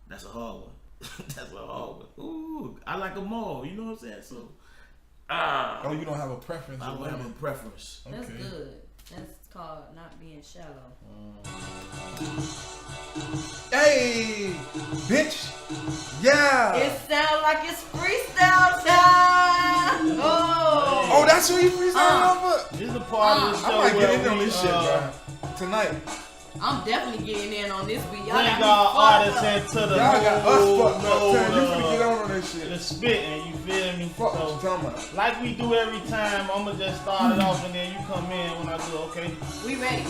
That's a hard one. That's a hard one. Ooh, I like them all. You know what I'm saying? So, Oh, you don't have a preference? I of don't have a women. preference. That's Okay. good. That's called not being shallow. Hey, bitch. Yeah. It sounds like it's freestyle time. Oh. Oh, that's who you freestyling over? This is the part of the I show might where get in on we, this shit, bro. Tonight. I'm definitely getting in on this beat. Y'all bring got me our fucked artists up. into the Y'all got us fucked up. whole Tam, you finna get on this the shit. spitting, you feel me? Fuck what you So, talking about. like we do every time, I'ma just start it off and then you come in when I do, okay? We ready.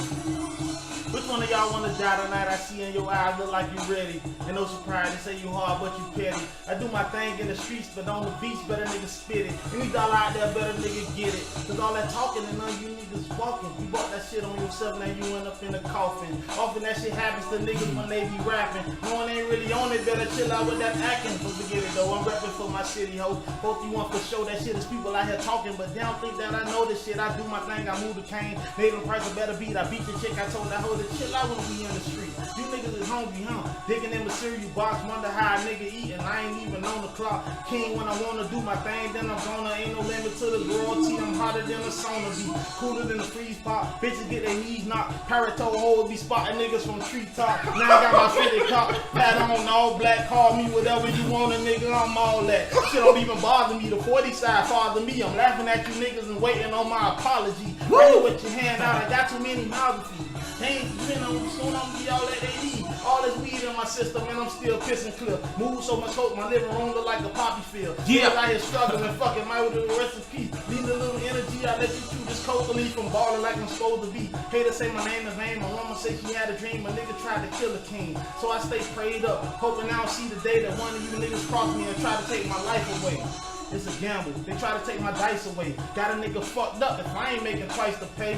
Which one of y'all wanna die tonight? I see in your eyes, look like you ready. And no surprise, they say you hard, but you petty. I do my thing in the streets, but on the beach, better niggas spit it. Any dollar out there, better nigga get it. Cause all that talking and none of you niggas walking. You bought that shit on yourself, now you end up in a coffin. Often that shit happens to niggas when they be rapping. No one ain't really on it, better chill out with that acting. But forget it though, I'm rapping for my city, ho. Both you want for show that shit is people out here talking, but they don't think that I know this shit. I do my thing, I move the cane. Nathan Price a better beat, I beat the chick, I told that hoe to chill out when we in the street. You niggas is hungry, huh? Digging in my cereal box, wonder how a nigga eating. I ain't even on the clock. King when I wanna do my thing, then I'm gonna. Ain't no limit to the royalty. I'm hotter than a sauna be. Cooler than a freeze pop. Bitches get their knees knocked. Parrot toe hoes be spotting niggas from treetop. Now I got my city cop. Pat on all black. Call me whatever you want, a nigga. I'm all that. Shit don't even bother me. The 40 side bother me. I'm laughing at you niggas and waiting on my apology. Ready with your hand out. I got too many mouths to feed. They ain't been on soon I'm be all that they need. All this weed in my system and I'm still pissing clear. Move so much coke, my living room look like a poppy field. Yeah. I here struggling, fucking my with the rest of peace. Need a little energy, I let you chew this coke to leave from balling like I'm supposed to be. Haters say my name in vain, my mama say she had a dream, a nigga tried to kill a king. So I stay prayed up, hoping I don't see the day that one of you niggas cross me and try to take my life away. It's a gamble, they try to take my dice away. Got a nigga fucked up if I ain't making twice the pay.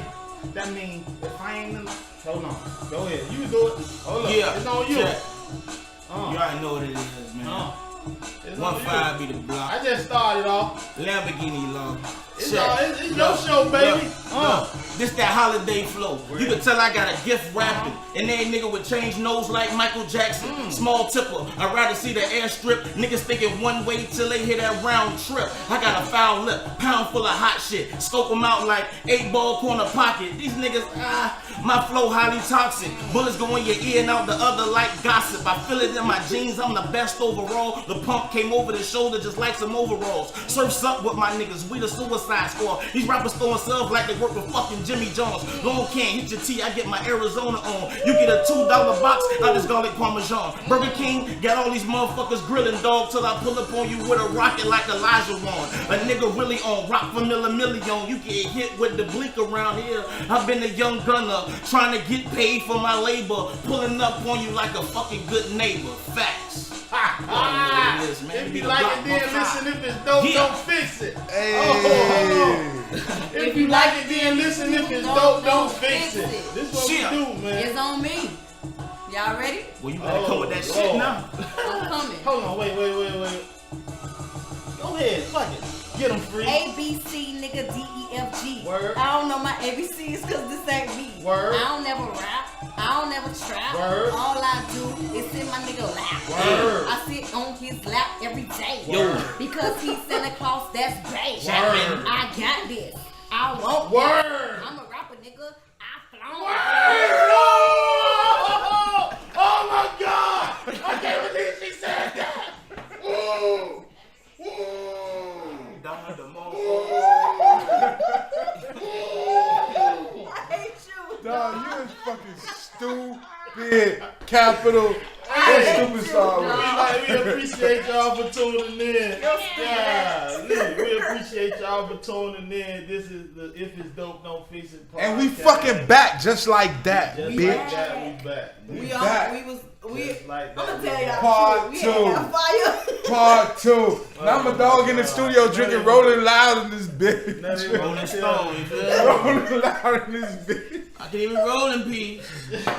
That mean if I ain't in. Hold on. Go ahead. You can do it. Hold up. Yeah. It's on you. Check. You already know what it is, man. It's One on five you. be the block. I just started off. Lamborghini Law. It's, Check. it's your show, baby. Look, this that holiday flow. You can tell I got a gift rapping. And that nigga would change nose like Michael Jackson. Small tipper. I'd rather see the airstrip. Niggas thinking one way till they hit that round trip. I got a foul lip, pound full of hot shit. Scope them out like 8-ball corner pocket. These niggas, my flow highly toxic. Bullets go in your ear and out the other like gossip. I feel it in my jeans, I'm the best overall. The pump came over the shoulder just like some overalls. Surfs up with my niggas, we the suicide squad. These rappers throwing subs like they work with fucking Jimmy Jones. Long can't hit your T, I get my Arizona on. You get a $2 box out this garlic parmesan. Burger King got all these motherfuckers grilling, dog, till I pull up on you with a rocket like Elijah Wan. A nigga really on rock for million. You get hit with the bleak around here. I've been a young gunner, trying to get paid for my labor. Pulling up on you like a fucking good neighbor. Facts. If you like it, then listen. If it's dope, don't fix it. Hey. Oh. If you like it, then listen. If it's dope, don't fix it. This is what we do, man. It's on me. Y'all ready? Well, you better come with that shit now. I'm coming. Hold on, wait. Go ahead, fuck it. Get them free. A, B, C, nigga, D, E, F, G. Word. I don't know my ABCs cause this ain't me. Word. I don't never rap. I don't never trap. Word. All I do is sit my nigga lap. Word. I sit on his lap every day. Yo. Because he's Santa Claus, that's bae. Word. I got this. I won't. Word. I'm a rapper, nigga. I flown. Word. Oh my God! I can't believe she said that. Ooh. Down the mall. I hate you. Dog, you is fucking stupid. Capital. Hey. Stupid sorry. We appreciate y'all for tuning in. Yeah, we appreciate y'all for tuning in. This is the If It's Dope, Don't Fix It podcast. And we fucking back just like that, Just bitch. like that, we back. Just like I'm gonna that. tell y'all. Part we two. ain't got fire. Part 2. Now my dog in the studio drinking Rolling Loud in this bitch. Nothing Rolling Stone, you feel? Rolling Loud in this bitch. I can even roll in peace.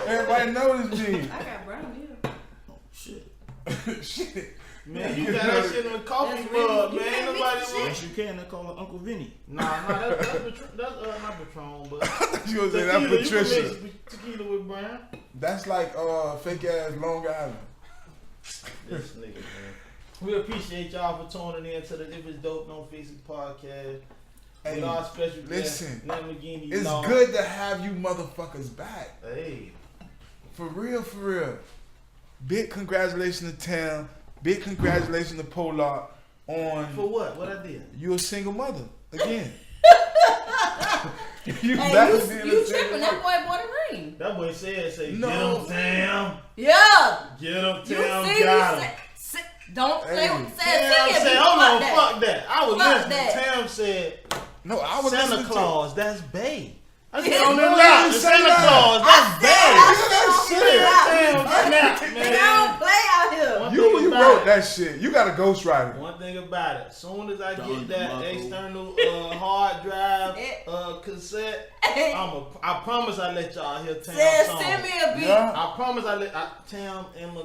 Everybody knows me. I got brown here. Oh, shit. Shit. Man, you got that shit on the coffee That's mug, really- man. Ain't you nobody can't mix want. Yes, you can. They call her Uncle Vinny. Nah, that's not Patron, but You gonna say that tequila, you Patricia. can mix tequila with brown. That's like fake ass Long Island. This nigga, man. We appreciate y'all for tuning in to the If It's Dope, Don't Fix It podcast. Hey, With our special listen, guest, Lamborghini it's Law. good to have you motherfuckers back. Hey, For real. Big congratulations to Tam. Big congratulations to Pollock on for what? What I did? you a single mother again. You Hey, back to being you a single tripping? mother. That boy bought a ring. That boy said, No. get him, Tam. Yeah. Get him, You Tam. see Got me him. don't Hey. say Tam said, hold on, fuck that. I was Fuck listening. that. Tam said, No, I was Santa listening Claus, that's bae. I said, Yeah, on the no, lap, you the say Santa that. Claus, that's bae. that shit. Tam snap, They man. don't play out here. One You thing about wrote it- that shit. You got a ghostwriter. One thing about it, soon as I Don get that DeMarco. external hard drive Eh. cassette, Hey. I promise I let y'all hear Tam Said, song. send me a beat. Yeah. I promise I let Tam and my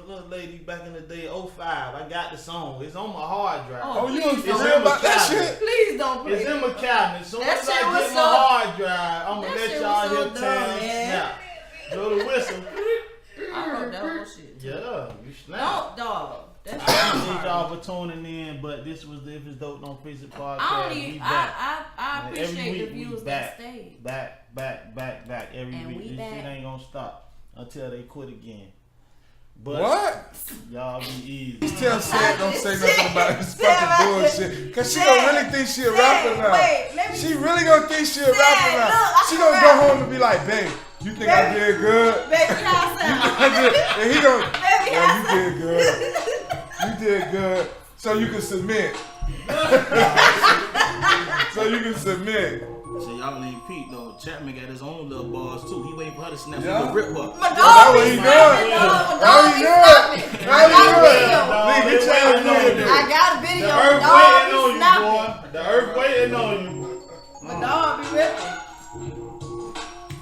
little lady back in the day, 05. I got the song. It's on my hard drive. Oh, you please was don't. for real about that It's in shit? Please don't play. It's in my cabinet. Soon That as shit I was get my so- hard drive, I'm gonna That let shit y'all was so hear dumb, Tam man. snap. Blow the whistle. I wrote that whole shit. Yeah, you snap. Don't, dog. That's Appreciate y'all for tuning in, but this was the If It's Dope, Don't Fix It podcast. I don't We even. back. I Man, appreciate every the week we views back. that stayed. Back every And week. we This back. shit ain't gonna stop until they quit again. But What? y'all be easy. Tell Sam don't say nothing about this Sam, fucking bullshit. Cause she Sam, gonna really think she a rapper now. Wait, let me. She really gonna think she a rapper Sam, now. look, She I gonna can go rap. home and be like, babe, you think I did good? Baby, how sound? And he gonna, Baby, yeah, how you sound? did good. You did good. So you can submit. So you can submit. So y'all ain't Pete though. Chapman got his own little bars too. He waiting for her to snap. Yeah. He gonna rip her. My That's dog what be he snapping, doing. dog. My That's dog what be he doing. snapping. That's I what he got a doing. video. Lee, get your ass on there. I got a video. The My earth dog waiting be on you, snapping. boy. The earth waiting on you. My dog be ripping.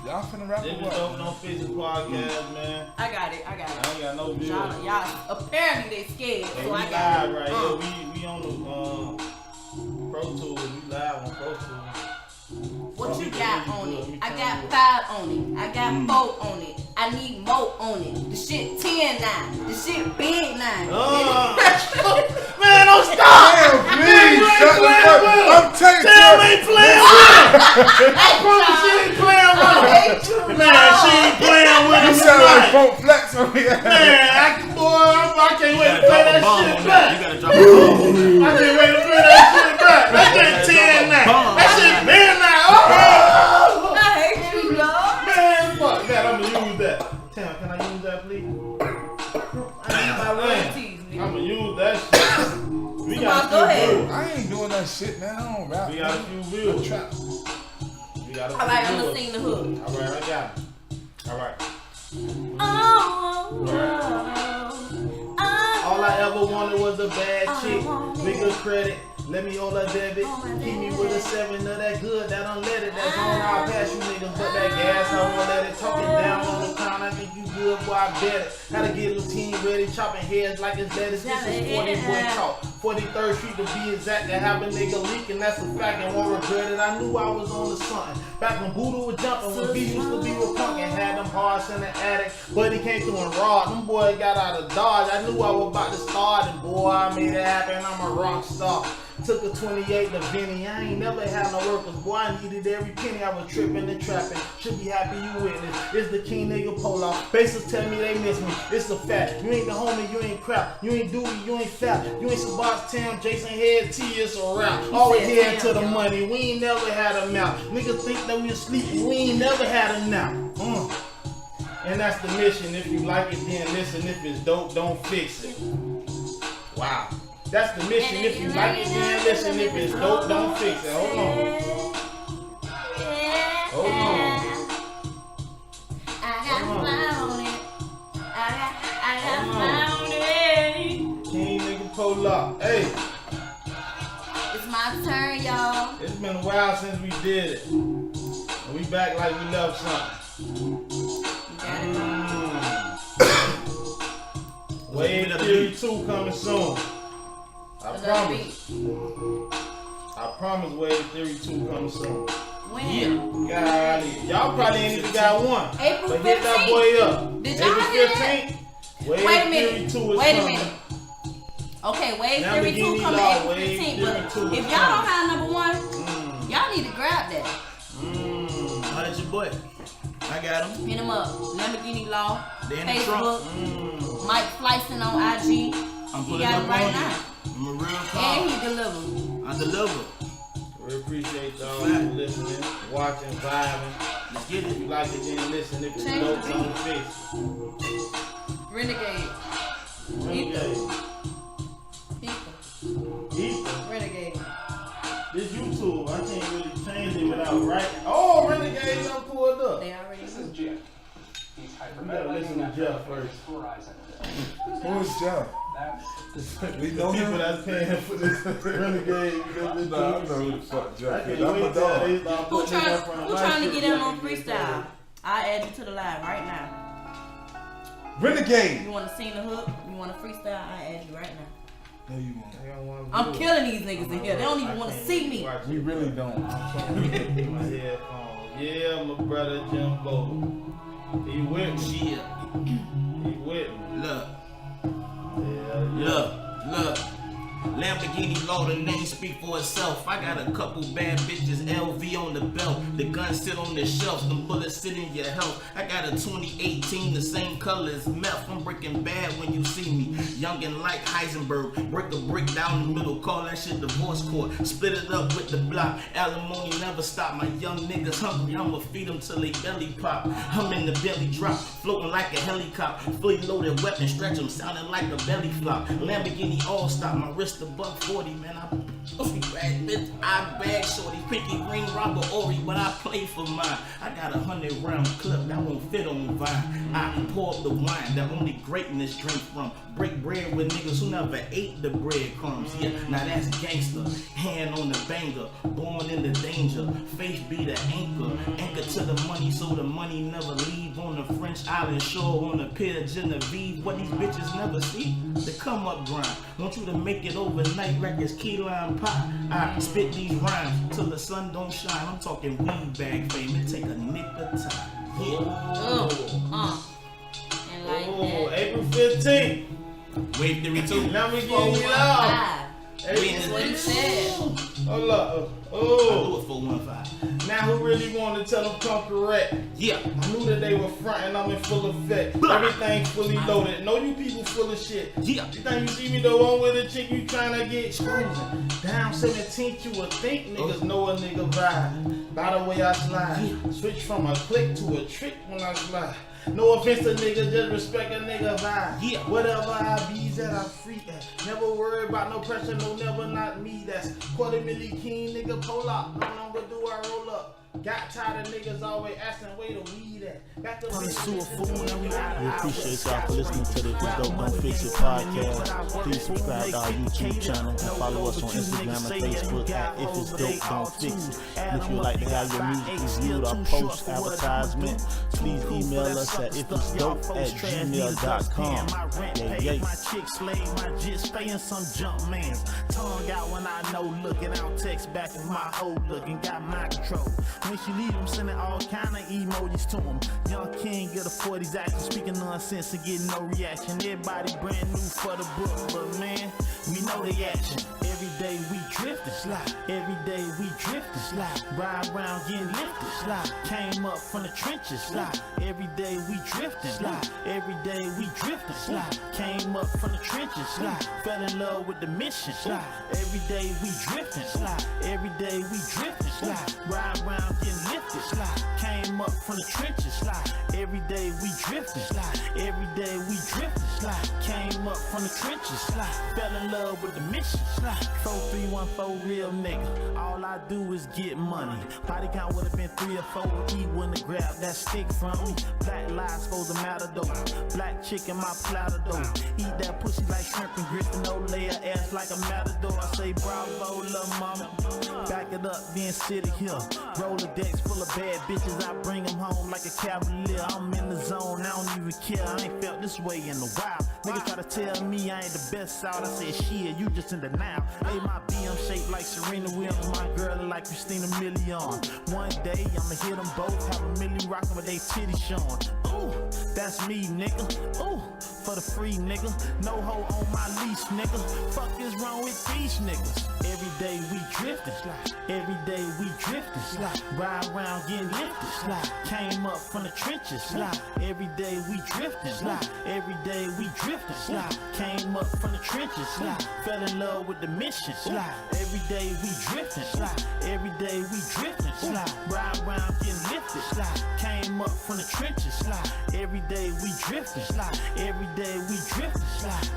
Y'all finna rap If or It's what? Dope, Don't Fix It podcast, man. I got it. I ain't got no views. Y'all, apparently they scared, Hey, so we I got live it. right here. We on the Pro Tools. We live on Pro Tools. What So you we got can on do it? We I can got do it. 5 on it. I got 4 on it. I need more on it. The shit 10 now. The shit big now. Man, don't stop! Damn, please, you ain't shut the playing fuck with up. him. I'm telling you. Tam ain't playing with him! I promise she ain't playing with him! hate you, Man, she ain't playing with You him sound like tonight! Funk Flex on me. Man, I can't wait to play that shit You back! gotta drop a bomb on that. I can't wait to play that shit back! That shit 10 now! That shit big now! Oh! I hate you, dog. Man, fuck that! I'ma use that. Tam, can I use that, please? I need my royalties, nigga. I'ma use that shit. We Come got on, a go few ahead. views. I ain't doing that shit, man. I don't rap. We got a few views. Trap. We got a few Alright, I'm views. gonna sing the hook. Alright, I got it. Alright. Oh, oh, oh, I ever wanted was a bad chick. Bigger credit. Let me on a debit. Keep me with a 7 of that good, that unleaded. That's on our pass, you niggas. But that gas, I won't let it. Talking down on the crown, I think you good, boy, I bet it. How to get a team ready, chopping heads like it's lettuce. This is 40 boy talk. 43rd Street to be exact. That have a nigga leaking, that's a fact, and won't regret it. I knew I was on to something. Back when Voodoo was jumping, when B used to be with punk and had them hearts in the attic. But he came through and robbed. Them boys got out of Dodge. I knew I was about to start, and boy, I made it happen. I'm a rock star. Took a 28 to Vinny. I ain't never had no workers. Boy, I needed every penny. I was tripping and trapping. Should be happy you witness. It's the king nigga Pollock. Bases tell me they miss me. It's a fact. You ain't the homie. You ain't crap. You ain't Dewey. You ain't fat. You ain't SabasShowtime. Jason Head T. It's a rap. Always head to the money. We ain't never had a mouth. Niggas think that we asleep. We ain't never had a nap. And that's the mission. If you like it, then listen. If it's dope, don't fix it. Wow. That's the mission. If you like it, then listen. If it's dope, don't fix it. Hold on. Hold on. I got fly on it. I got fly on it. King nigga Pollock. Hey. It's my turn, y'all. It's been a while since we did it. And we back like we love something. Wave Theory 2 coming soon. I promise. I promise Wave Theory 2 coming soon. When? God, y'all probably ain't even got one. April 15th. But hit that boy up. Did y'all April hear 15th. that? Wave Wait a Theory minute. 2 is Wait a coming. minute. Okay, Wave Theory 2 Lamborghini coming Law, April Wave 15th. Theory But 2 is if y'all don't have number one, y'all need to grab that. Oh, that's your boy. I got him. Hit him up. Lamborghini Law. They in the Facebook. trunk. Mike Fleisen on IG. I'm He pulling got up it right on now. you. I'm a real And car. he delivered. I deliver. We appreciate y'all for listening, watching, vibing. Let's get If it. you like it, then listen. If it's Change dope, the don't fix it. Renegade. Renegade. Ether. Renegade. This YouTube, I can't really change it without writing. Oh, Renegade done pulled up. They already This is Jeff. He's You gotta listen to Jeff first. Who is Jeff? We know People him. that's paying for this Renegade. Nah, I know who the fuck I Jeff is. can't I'm a wait till dog. they start Who putting trying, it up front of who my trying to shit get so in I on can get freestyle? paid. I'll add you to the live right now. Renegade. You want to sing the hook? You want to freestyle? I'll add you right now. No, you won't. I got one I'm view. killing these niggas in here. They don't even I want to can't see me. watch We it. really don't. I'm trying to get my headphones. Yeah, my brother Jimbo. He with me. Shit. He with me. Look. Yeah, Look. Look. Lamborghini Law, the name speak for itself. I got a couple bad bitches, LV on the belt. The gun sit on the shelf, them bullets sit in your health. I got a 2018, the same color as meth. I'm breaking bad when you see me. Young and like Heisenberg, break a brick down the middle, call that shit divorce court. Split it up with the block, alimony never stop. My young niggas hungry, I'ma feed them till they belly pop. I'm in the belly drop, floating like a helicopter. Fully loaded weapon, stretch them, sounding like a belly flop. Lamborghini all stop, my wrist a buck 40, man. I bag shorty, pinky ring, robber Ori, but I play for mine. I got 100-round clip that won't fit on Vine. I pour up the wine that only greatness drink from. Break bread with niggas who never ate the breadcrumbs. Yeah, now that's gangster. Hand on the banger, born in the danger. Faith be the anchor, anchor to the money so the money never leave. On the French island shore, on the pier Genevieve. What these bitches never see, the come up grind. Want you to make it overnight, records key lime pie. I spit these rhymes till the sun don't shine. I'm talking weed bag fame, it take a nick of time. Yeah. And like Oh, that. April 15th. Wave Theory 2. Lamborghini Law. Five. That's what he said. Hold up. I Oh. do it for 1-5. Now who really wanted to tell them come correct? Yeah. I knew that they were frontin', I'm in full effect. Everything fully loaded. Know you people full of shit. Yeah. You think you see me the one with a chick you tryna get cruising? Down 17th, you would think niggas know a nigga vibe. By the way I slide, switch from a click to a trick when I slide. No offense to niggas, just respect a nigga vibe. Yeah. Whatever I be, that I'm free at. Never worry about no pressure, no never not me. That's $250,000 king, nigga Pollock. No longer do I roll up. Got tired of niggas always asking where the weed at. Got the Turn to a fool and we We appreciate y'all for listening to the If It's Dope Don't Fix It podcast. Please subscribe to our YouTube channel and follow us on Instagram and Facebook at If It's Dope Don't Fix It. And if you'd like to have your music reviewed or post advertisement, please email us at ifitsdope@gmail.com. Yeah. My chick slave, my jit staying some jump mans. Tongue out when I know, looking out, text back in my hoe looking, got my control. When she leave him, sending all kind of emojis to him. Young king get a 40s action, speaking nonsense and getting no reaction. Everybody brand new for the book, but man, we know the action. Every day we drifting, slide. Every day we drifting, slide. Ride around getting lifted, slide. Came up from the trenches, slide. Every day we drifting, slide. Every day we drifting, slide. Came up from the trenches, slide. Fell in love with the mission, slide. Every day we drifting, slide. Every day we drifting, slide. Ride around getting lifted, slide. Came up from the trenches, slide. Every day we drifting, slide. Every day we drifting, slide. Came up from the trenches, slide. Fell in love with the mission, slide. 4314 real nigga. All I do is get money. Body count would have been 3 or 4. He wouldn't grab that stick from me. Black lies supposed to matter though. Black chicken my platter though. Eat that pussy like shrimp and grits and no layer ass like a matador. I say bravo, lil' mama. Back it up, being city here. Rolodex full of bad bitches. I bring them home like a cavalier. I'm in the zone, I don't even care. I ain't felt this way in a while. Niggas try to tell me I ain't the best out. I said shit, you just in denial. Hey, my BM shaped like Serena Williams. My girl like Christina Milian. One day I'ma hit them both. Have a million rockin' with they titties showing. Ooh, that's me, nigga. Ooh, for the free nigga. No hoe on my leash, nigga. Fuck is wrong with these niggas? Every day we drifting, every day we drifting, ride around getting lifted, came up from the trenches, every day we drifting, every day we drifting, came up from the trenches, fell in love with the mission, every day we drifting, every day we drifting, ride around getting lifted, came up from the trenches, every day we drifting, every day we drifting,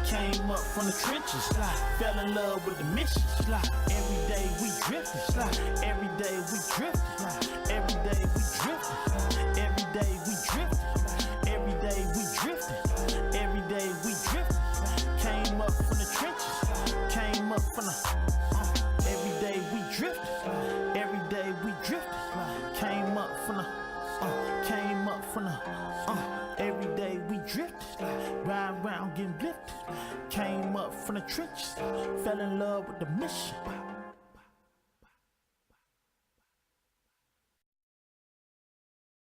came up from the trenches, fell in love with the mission, every day we drifting, every day we drifting, every day we drifting, every day we drifting, every day we drifting, every day we drifting, came up from the trenches, came up from the, every day we drifting, every day we drifting, came up from the, came up from the, every day we drifted, ride around getting lifted, came up from the trenches, fell in love with the mission.